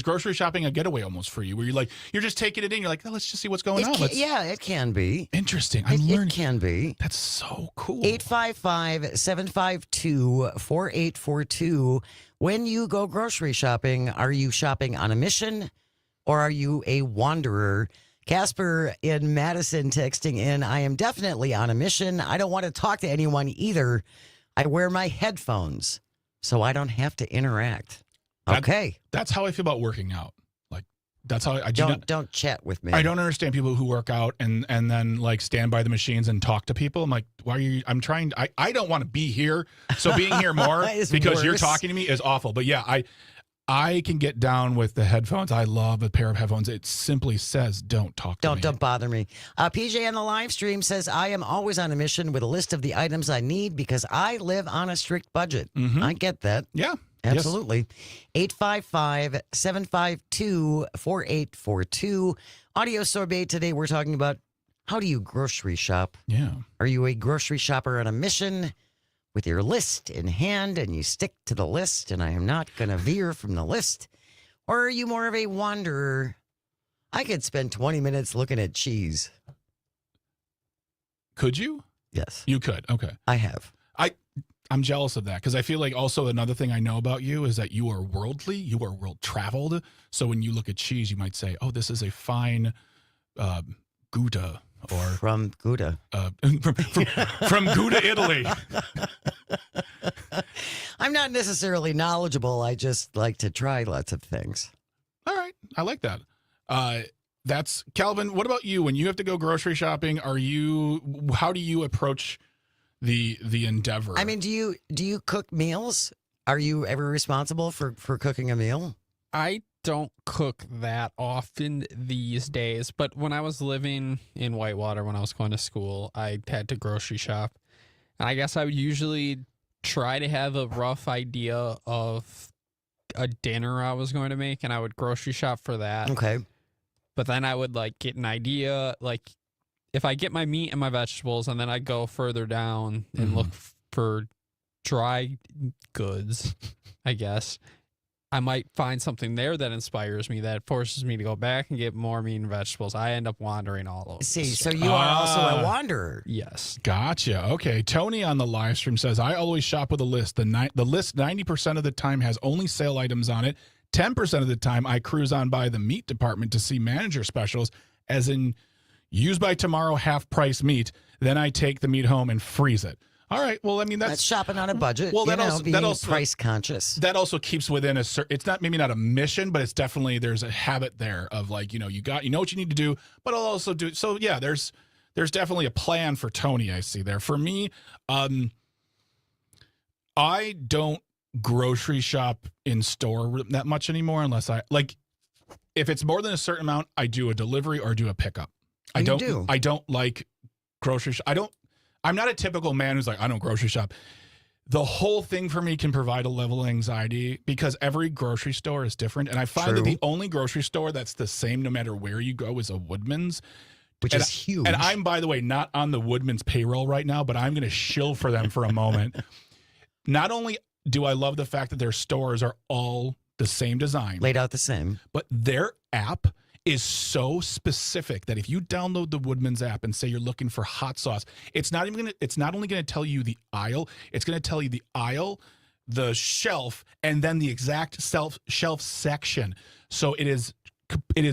grocery shopping a getaway almost for you, where you're just taking it in, you're like, oh, let's just see what's going on. Yeah, it can be. Interesting. I'm learning. It can be. That's so cool. 855-752-4842. When you go grocery shopping, are you shopping on a mission or are you a wanderer? Casper in Madison texting in, I am definitely on a mission. I don't want to talk to anyone either. I wear my headphones so I don't have to interact. Okay. That's how I feel about working out. Like, that's how I don't chat with me. I don't understand people who work out and then like stand by the machines and talk to people. I'm like, why are you, I don't want to be here. So being here more because you're talking to me is awful. But yeah, I can get down with the headphones. I love a pair of headphones. It simply says, don't talk to me. Don't bother me. PJ on the live stream says, I am always on a mission with a list of the items I need because I live on a strict budget. I get that. Yeah. Absolutely. Yes. 855-752-4842. Audio Sorbet today, we're talking about how do you grocery shop? Yeah. Are you a grocery shopper on a mission with your list in hand and you stick to the list and I am not going to veer from the list? Or are you more of a wanderer? I could spend 20 minutes looking at cheese. Could you? Yes. You could. Okay. I have. I'm jealous of that because I feel like also another thing I know about you is that you are worldly, you are world traveled. So when you look at cheese, you might say, "Oh, this is a fine Gouda," or From Gouda. from Gouda, Italy. I'm not necessarily knowledgeable. I just like to try lots of things. All right, I like that. That's Calvin. What about you? When you have to go grocery shopping, how do you approach the endeavor? I mean, do you cook meals? Are you ever responsible for cooking a meal? I don't cook that often these days, but when I was living in Whitewater, when I was going to school, I had to grocery shop. And I guess I would usually try to have a rough idea of a dinner I was going to make, and I would grocery shop for that. Okay. But then I would like get an idea, like if I get my meat and my vegetables, and then I go further down and look for dry goods, I guess, I might find something there that inspires me, that forces me to go back and get more meat and vegetables. I end up wandering all over. See, so you are also a wanderer. Yes. Gotcha. Okay. Tony on the live stream says, I always shop with a list. The list 90% of the time has only sale items on it. 10% of the time I cruise on by the meat department to see manager specials, as in use by tomorrow half price meat. Then I take the meat home and freeze it. All right. Well, I mean, That's shopping on a budget. Well, Being price conscious. That also keeps within a certain, it's not, maybe not a mission, but it's definitely, there's a habit there of like, you know what you need to do, but I'll also do. So yeah, there's definitely a plan for Tony. I see there. For me, I don't grocery shop in store that much anymore, unless if it's more than a certain amount, I do a delivery or do a pickup. I don't like grocery shop. I'm not a typical man who's like, I don't grocery shop. The whole thing for me can provide a level of anxiety because every grocery store is different. And I find that the only grocery store that's the same no matter where you go is a Woodman's. Which is huge. And I'm, by the way, not on the Woodman's payroll right now, but I'm going to shill for them for a moment. Not only do I love the fact that their stores are all the same design. Laid out the same. But their app is so specific that if you download the Woodman's app and say you're looking for hot sauce, it's not only going to tell you the aisle, it's going to tell you the aisle, the shelf, and then the exact shelf section. So it is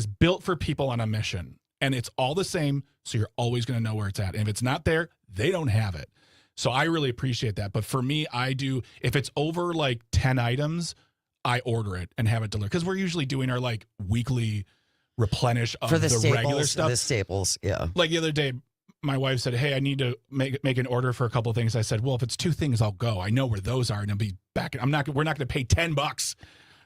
built for people on a mission, and it's all the same. So you're always going to know where it's at. And if it's not there, they don't have it. So I really appreciate that. But for me, if it's over like 10 items, I order it and have it delivered, because we're usually doing our like weekly replenish of for the staples, regular stuff. The staples, yeah. Like the other day, my wife said, "Hey, I need to make an order for a couple of things." I said, "Well, if it's 2 things, I'll go. I know where those are, and I'll be back. We're not going to pay $10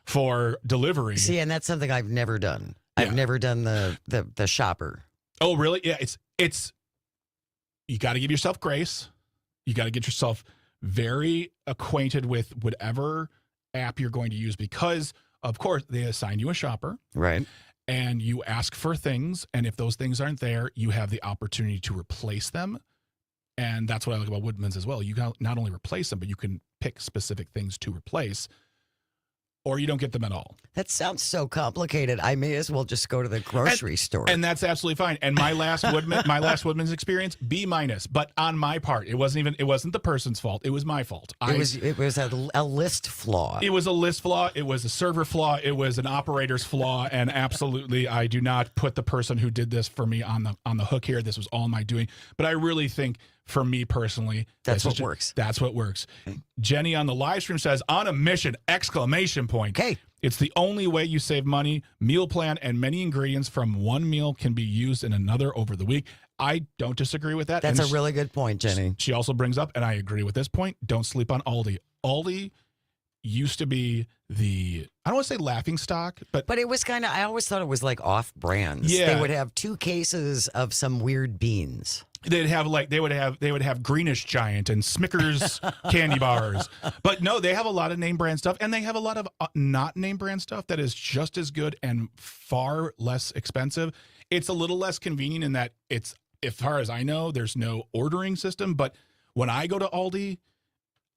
for delivery." See, and that's something I've never done. I've never done the shopper. Oh, really? Yeah. It's you got to give yourself grace. You got to get yourself very acquainted with whatever app you're going to use, because of course they assign you a shopper, right? And you ask for things, and if those things aren't there, you have the opportunity to replace them. And that's what I like about Woodman's as well. You can not only replace them, but you can pick specific things to replace, or you don't get them at all. That sounds so complicated. I may as well just go to the grocery store. And that's absolutely fine. And my last Woodman's experience, B-, but on my part, it wasn't the person's fault. It was my fault. It was a list flaw. It was a list flaw. It was a server flaw. It was an operator's flaw. And absolutely, I do not put the person who did this for me on the hook here. This was all my doing. But I really think, for me personally, that's what works. That's what works. Jenny on the live stream says, "On a mission!" ! Okay. It's the only way you save money. Meal plan and many ingredients from one meal can be used in another over the week. I don't disagree with that. That's a really good point, Jenny. She also brings up, and I agree with this point, don't sleep on Aldi. Aldi used to be I don't want to say laughing stock, but it was kind of, I always thought it was like off brands. Yeah. They would have 2 cases of some weird beans. They would have Greenish Giant and Snickers candy bars. But no, they have a lot of name brand stuff, and they have a lot of not name brand stuff that is just as good and far less expensive. It's a little less convenient in that it's, as far as I know, there's no ordering system, but when I go to Aldi,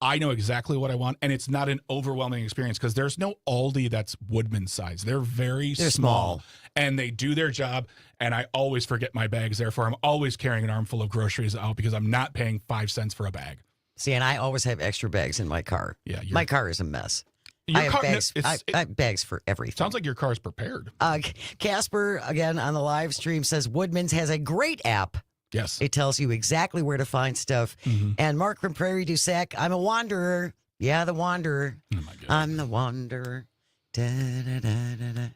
I know exactly what I want, and it's not an overwhelming experience because there's no Aldi that's Woodman's size. They're very small, and they do their job, and I always forget my bags. Therefore, I'm always carrying an armful of groceries out because I'm not paying 5 cents for a bag. See, and I always have extra bags in my car. Yeah, My car is a mess. your I have car, bags. it's- I have bags for everything. sounds like your car is prepared. Casper, again, on the live stream says Woodman's has a great app. Yes. It tells you exactly where to find stuff. Mhm. And Mark from Prairie du Sac, I'm a wanderer. Yeah, the wanderer. Oh my God. I'm the wanderer. Da, da, da, da, da.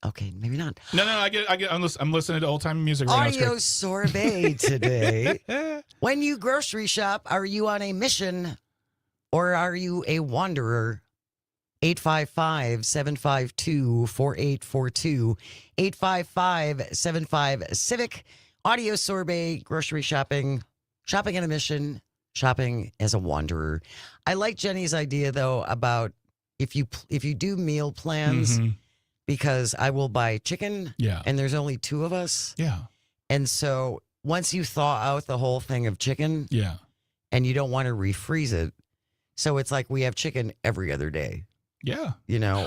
Okay, maybe not. No, I get. I'm listening to old time music right now. It's Audio great. sorbet today. When you grocery shop, are you on a mission or are you a wanderer? 855-752-4842. 855-75-CIVIC. Audio sorbet, grocery shopping, shopping on a mission, shopping as a wanderer. I like Jenny's idea though about if you do meal plans, Mhm. because I will buy chicken Yeah. and there's only 2 of us. Yeah. And so once you thaw out the whole thing of chicken Yeah. and you don't want to refreeze it, so it's like we have chicken every other day, Yeah.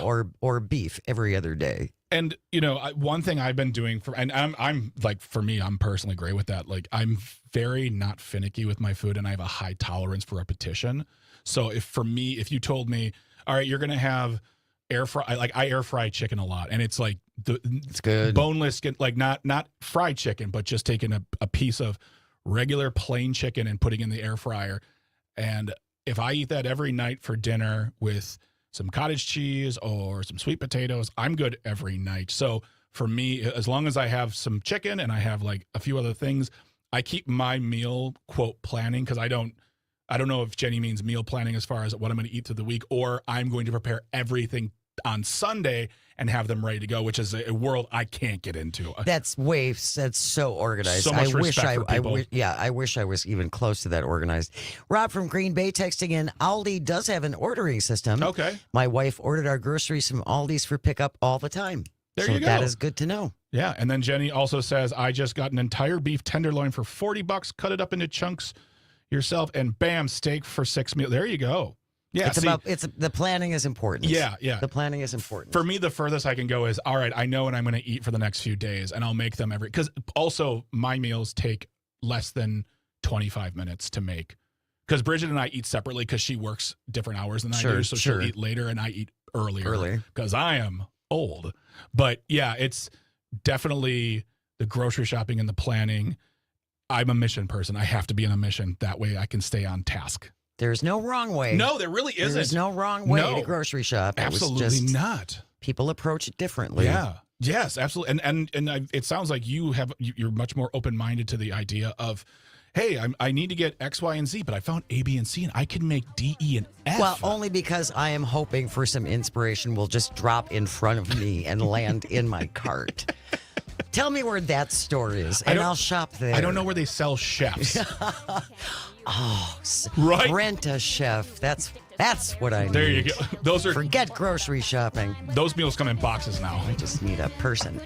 or beef every other day. And one thing I've been doing and I'm like, for me, I'm personally great with that. Like, I'm very not finicky with my food, and I have a high tolerance for repetition. So if you told me, all right, you're gonna have air fry, like I air fry chicken a lot, and it's like It's good. boneless, like not fried chicken, but just taking a piece of regular plain chicken and putting in the air fryer. And if I eat that every night for dinner with some cottage cheese or some sweet potatoes, I'm good every night. So for me, as long as I have some chicken and I have like a few other things, I keep my meal quote planning, because I don't know if Jenny means meal planning as far as what I'm going to eat through the week, or I'm going to prepare everything on Sunday and have them ready to go, which is a world I can't get into. That's so organized. So much I wish respect for people. I wish I was even close to that organized. Rob from Green Bay texting in, Aldi does have an ordering system. Okay. My wife ordered our groceries from Aldi's for pickup all the time. There so you go. That is good to know. Yeah, and then Jenny also says, I just got an entire beef tenderloin for $40, cut it up into chunks yourself, and bam, steak for 6 meals. There you go. Yeah, The planning is important. Yeah. The planning is important. For me, the furthest I can go is, all right, I know what I'm going to eat for the next few days, and I'll make them because also my meals take less than 25 minutes to make. Because Bridget and I eat separately because she works different hours than I do, so she'll eat later and I eat earlier because I am old. But yeah, it's definitely the grocery shopping and the planning. I'm a mission person. I have to be on a mission. That way I can stay on task. There's no wrong way. No, there really isn't. There's no wrong way to grocery shop. Absolutely not. People approach it differently. Yeah. Yes, absolutely. And it sounds like you're much more open-minded to the idea of, hey, I need to get X, Y, and Z, but I found A, B, and C, and I can make D, E, and F. Well, only because I am hoping for some inspiration will just drop in front of me and land in my cart. Tell me where that store is, and I'll shop there. I don't know where they sell chefs. Right? Rent a chef. That's what I need. There you go. Forget grocery shopping. Those meals come in boxes now. I just need a person.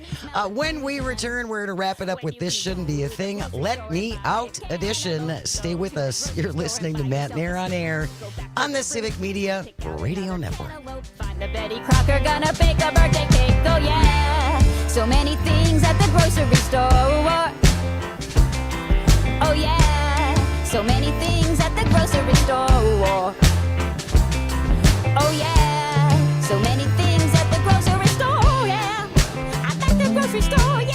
When we return, we're to wrap it up with This Shouldn't Be a Thing. Let Me Out edition. Stay with us. You're listening to Matenaer On Air on the Civic Media Radio Network. Find a Betty Crocker, gonna bake a birthday cake. Oh yeah, so many things at the grocery store. Oh yeah, so many things at the grocery store. Oh yeah, so many things at the grocery store. Yeah, I like the grocery store. Yeah.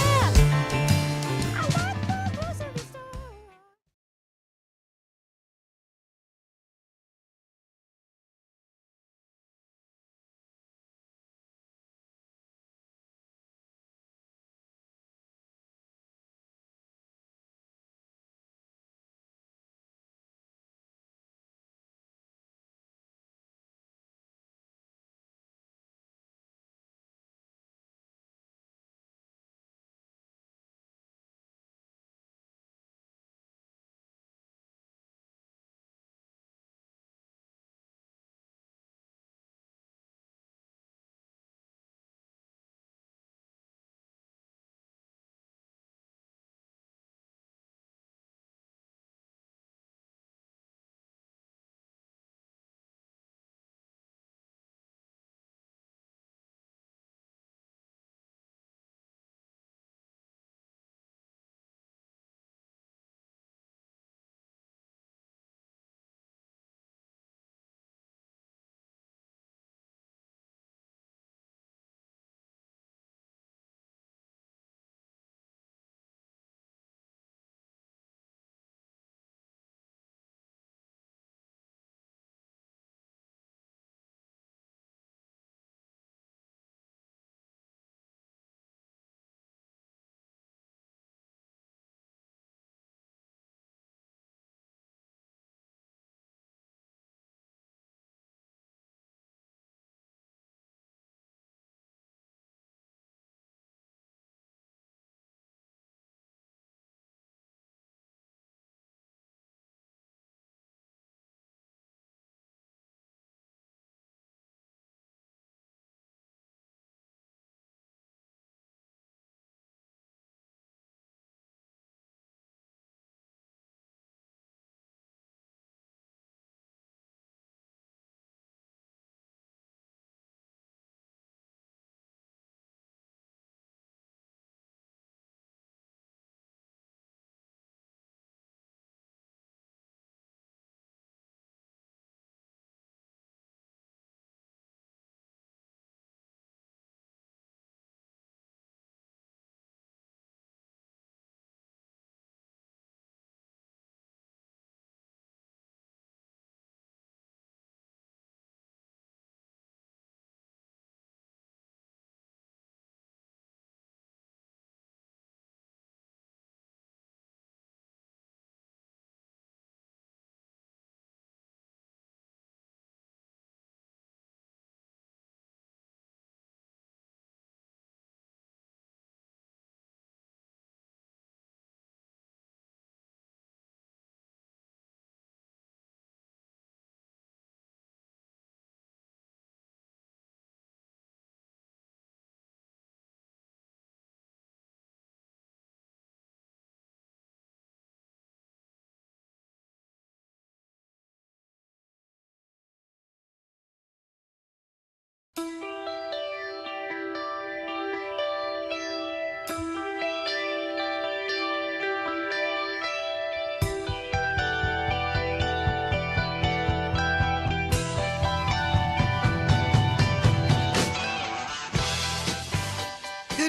Good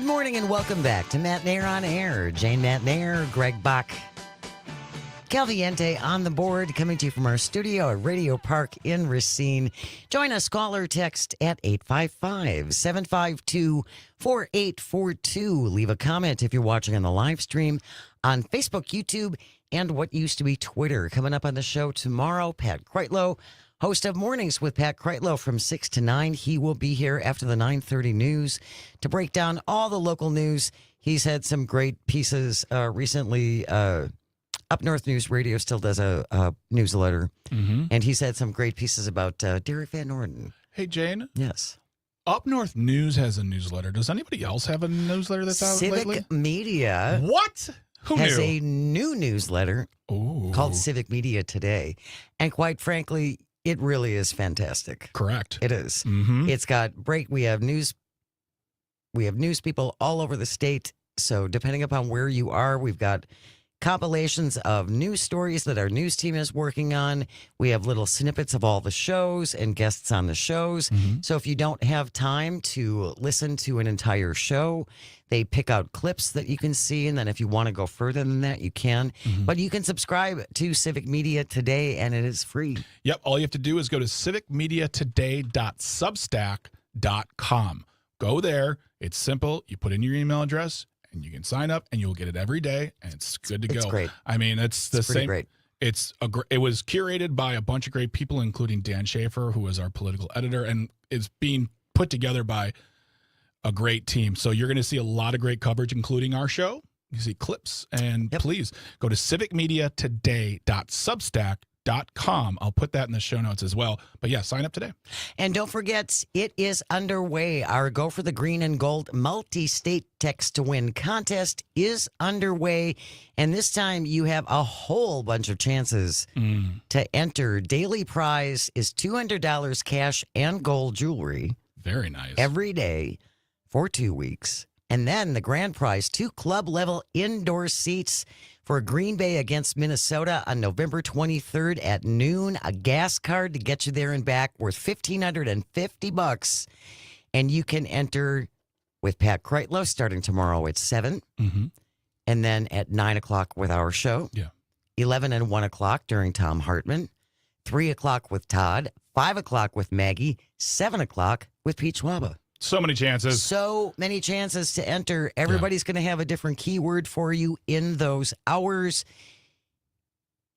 morning and welcome back to Matenaer On Air. Jane Matenaer, Greg Bach, Calviente on the board, coming to you from our studio at Radio Park in Racine. Join us, call or text at 855-752-4842. Leave a comment if you're watching on the live stream on Facebook, YouTube, and what used to be Twitter. Coming up on the show tomorrow, Pat Kreitlow, host of Mornings with Pat Kreitlow from 6 to 9. He will be here after the 9:30 news to break down all the local news. He's had some great pieces recently. Up North News Radio still does a newsletter, and he's had some great pieces about Derek Van Orden. Hey, Jane. Yes. Up North News has a newsletter. Does anybody else have a newsletter that's out lately? Civic Media What? Who has knew? a new newsletter called Civic Media Today. And quite frankly, it really is fantastic. Correct. It is. Mm-hmm. It's got we have news people all over the state. So depending upon where you are, we've got compilations of news stories that our news team is working on. We have little snippets of all the shows and guests on the shows. So if you don't have time to listen to an entire show, they pick out clips that you can see. And then if you want to go further than that, you can. But you can subscribe to Civic Media Today, and it is free. Yep. All you have to do is go to civicmediatoday.substack.com. Go there. It's simple. You put in your email address, and you can sign up, and you'll get it every day, and it's good to go. It's great. I mean, it's the pretty same. great. It was curated by a bunch of great people, including Dan Schaefer, who is our political editor, and it's being put together by a great team. So you're going to see a lot of great coverage, including our show. You see clips, and please go to civicmediatoday.substack.com. I'll put that in the show notes as well. But yeah, sign up today. And don't forget, it is underway. Our Go for the Green and Gold multi-state text to win contest is underway. And this time you have a whole bunch of chances to enter. Daily prize is $200 cash and gold jewelry. Very nice. Every day for 2 weeks. And then the grand prize, 2 club-level indoor seats for Green Bay against Minnesota on November 23rd at noon. A gas card to get you there and back worth $1,550. And you can enter with Pat Kreitlow starting tomorrow at 7. And then at 9 o'clock with our show. Yeah. 11 and 1 o'clock during Tom Hartman. 3 o'clock with Todd. 5 o'clock with Maggie. 7 o'clock with Pete Schwaba. So many chances. So many chances to enter. Everybody's going to have a different keyword for you in those hours.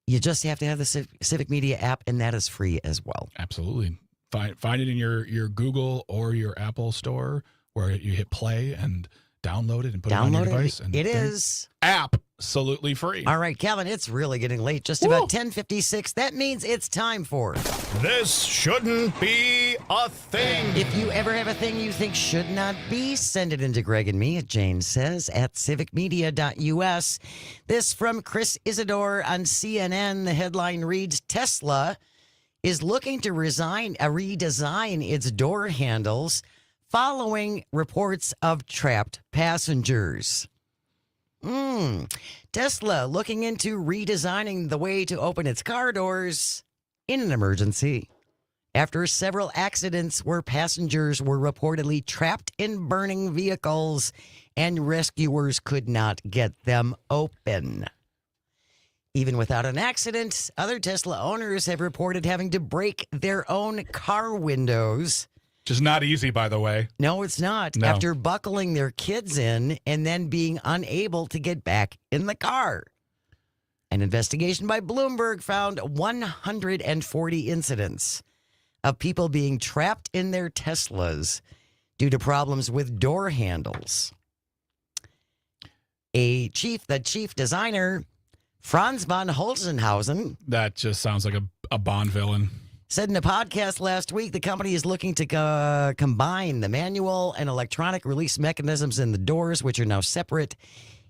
You just have to have the Civic Media app, and that is free as well. Absolutely. Find it in your Google or your Apple store where you hit play and download it and put it on your device. And it is absolutely free. All right, Calvin, it's really getting late. Just about 10:56. That means it's time for This Shouldn't Be a Thing. If you ever have a thing you think should not be, send it into Greg and me at Jane Says at civicmedia.us. This from Chris Isidore on CNN. The headline reads, Tesla is looking to redesign its door handles following reports of trapped passengers. Tesla looking into redesigning the way to open its car doors in an emergency after several accidents where passengers were reportedly trapped in burning vehicles and rescuers could not get them open. Even without an accident, other Tesla owners have reported having to break their own car windows. Which is not easy, by the way. No, it's not. No. After buckling their kids in and then being unable to get back in the car. An investigation by Bloomberg found 140 incidents of people being trapped in their Teslas due to problems with door handles. The chief designer, Franz von Holzenhausen, That just sounds like a Bond villain. said in a podcast last week the company is looking to combine the manual and electronic release mechanisms in the doors, which are now separate,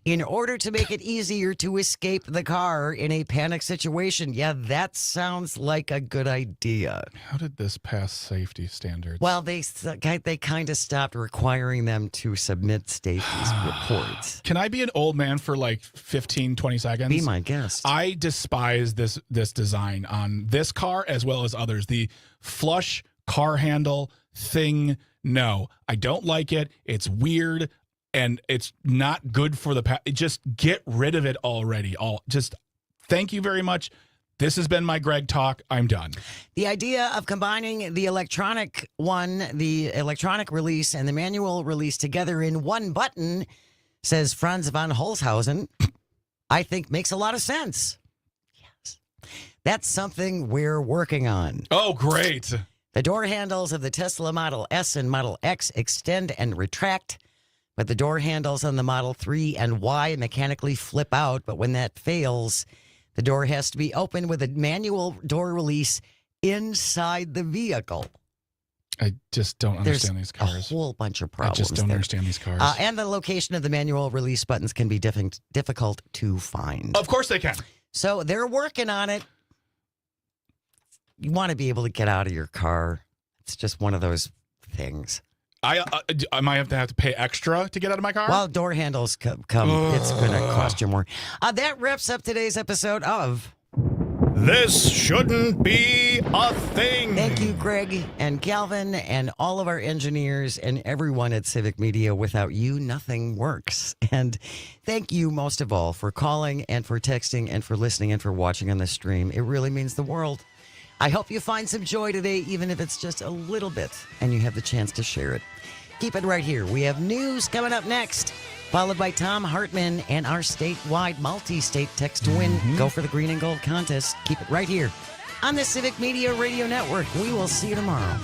in order to make it easier to escape the car in a panic situation. Yeah, that sounds like a good idea. How did this pass safety standards? Well, they kind of stopped requiring them to submit safety reports. Can I be an old man for like 15, 20 seconds? Be my guest. I despise this design on this car as well as others. The flush car handle thing, no. I don't like it. It's weird. And it's not good for the just get rid of it already. Thank you very much. This has been my Greg talk. I'm done. The idea of combining the electronic release and the manual release together in one button, says Franz von Holzhausen, I think makes a lot of sense. Yes. That's something we're working on. Oh, great. The door handles of the Tesla Model S and Model X extend and retract, but the door handles on the Model 3 and Y mechanically flip out. But when that fails, the door has to be opened with a manual door release inside the vehicle. I just don't understand these cars. There's a whole bunch of problems. I just don't understand these cars. And the location of the manual release buttons can be difficult to find. Of course they can. So they're working on it. You want to be able to get out of your car. It's just one of those things. I might have to pay extra to get out of my car? Well, door handles come. It's going to cost you more. That wraps up today's episode of This Shouldn't Be a Thing. Thank you, Greg and Calvin and all of our engineers and everyone at Civic Media. Without you, nothing works. And thank you most of all for calling and for texting and for listening and for watching on the stream. It really means the world. I hope you find some joy today, even if it's just a little bit, and you have the chance to share it. Keep it right here. We have news coming up next, followed by Tom Hartman and our statewide multi-state text to win. Go for the green and gold contest. Keep it right here on the Civic Media Radio Network. We will see you tomorrow.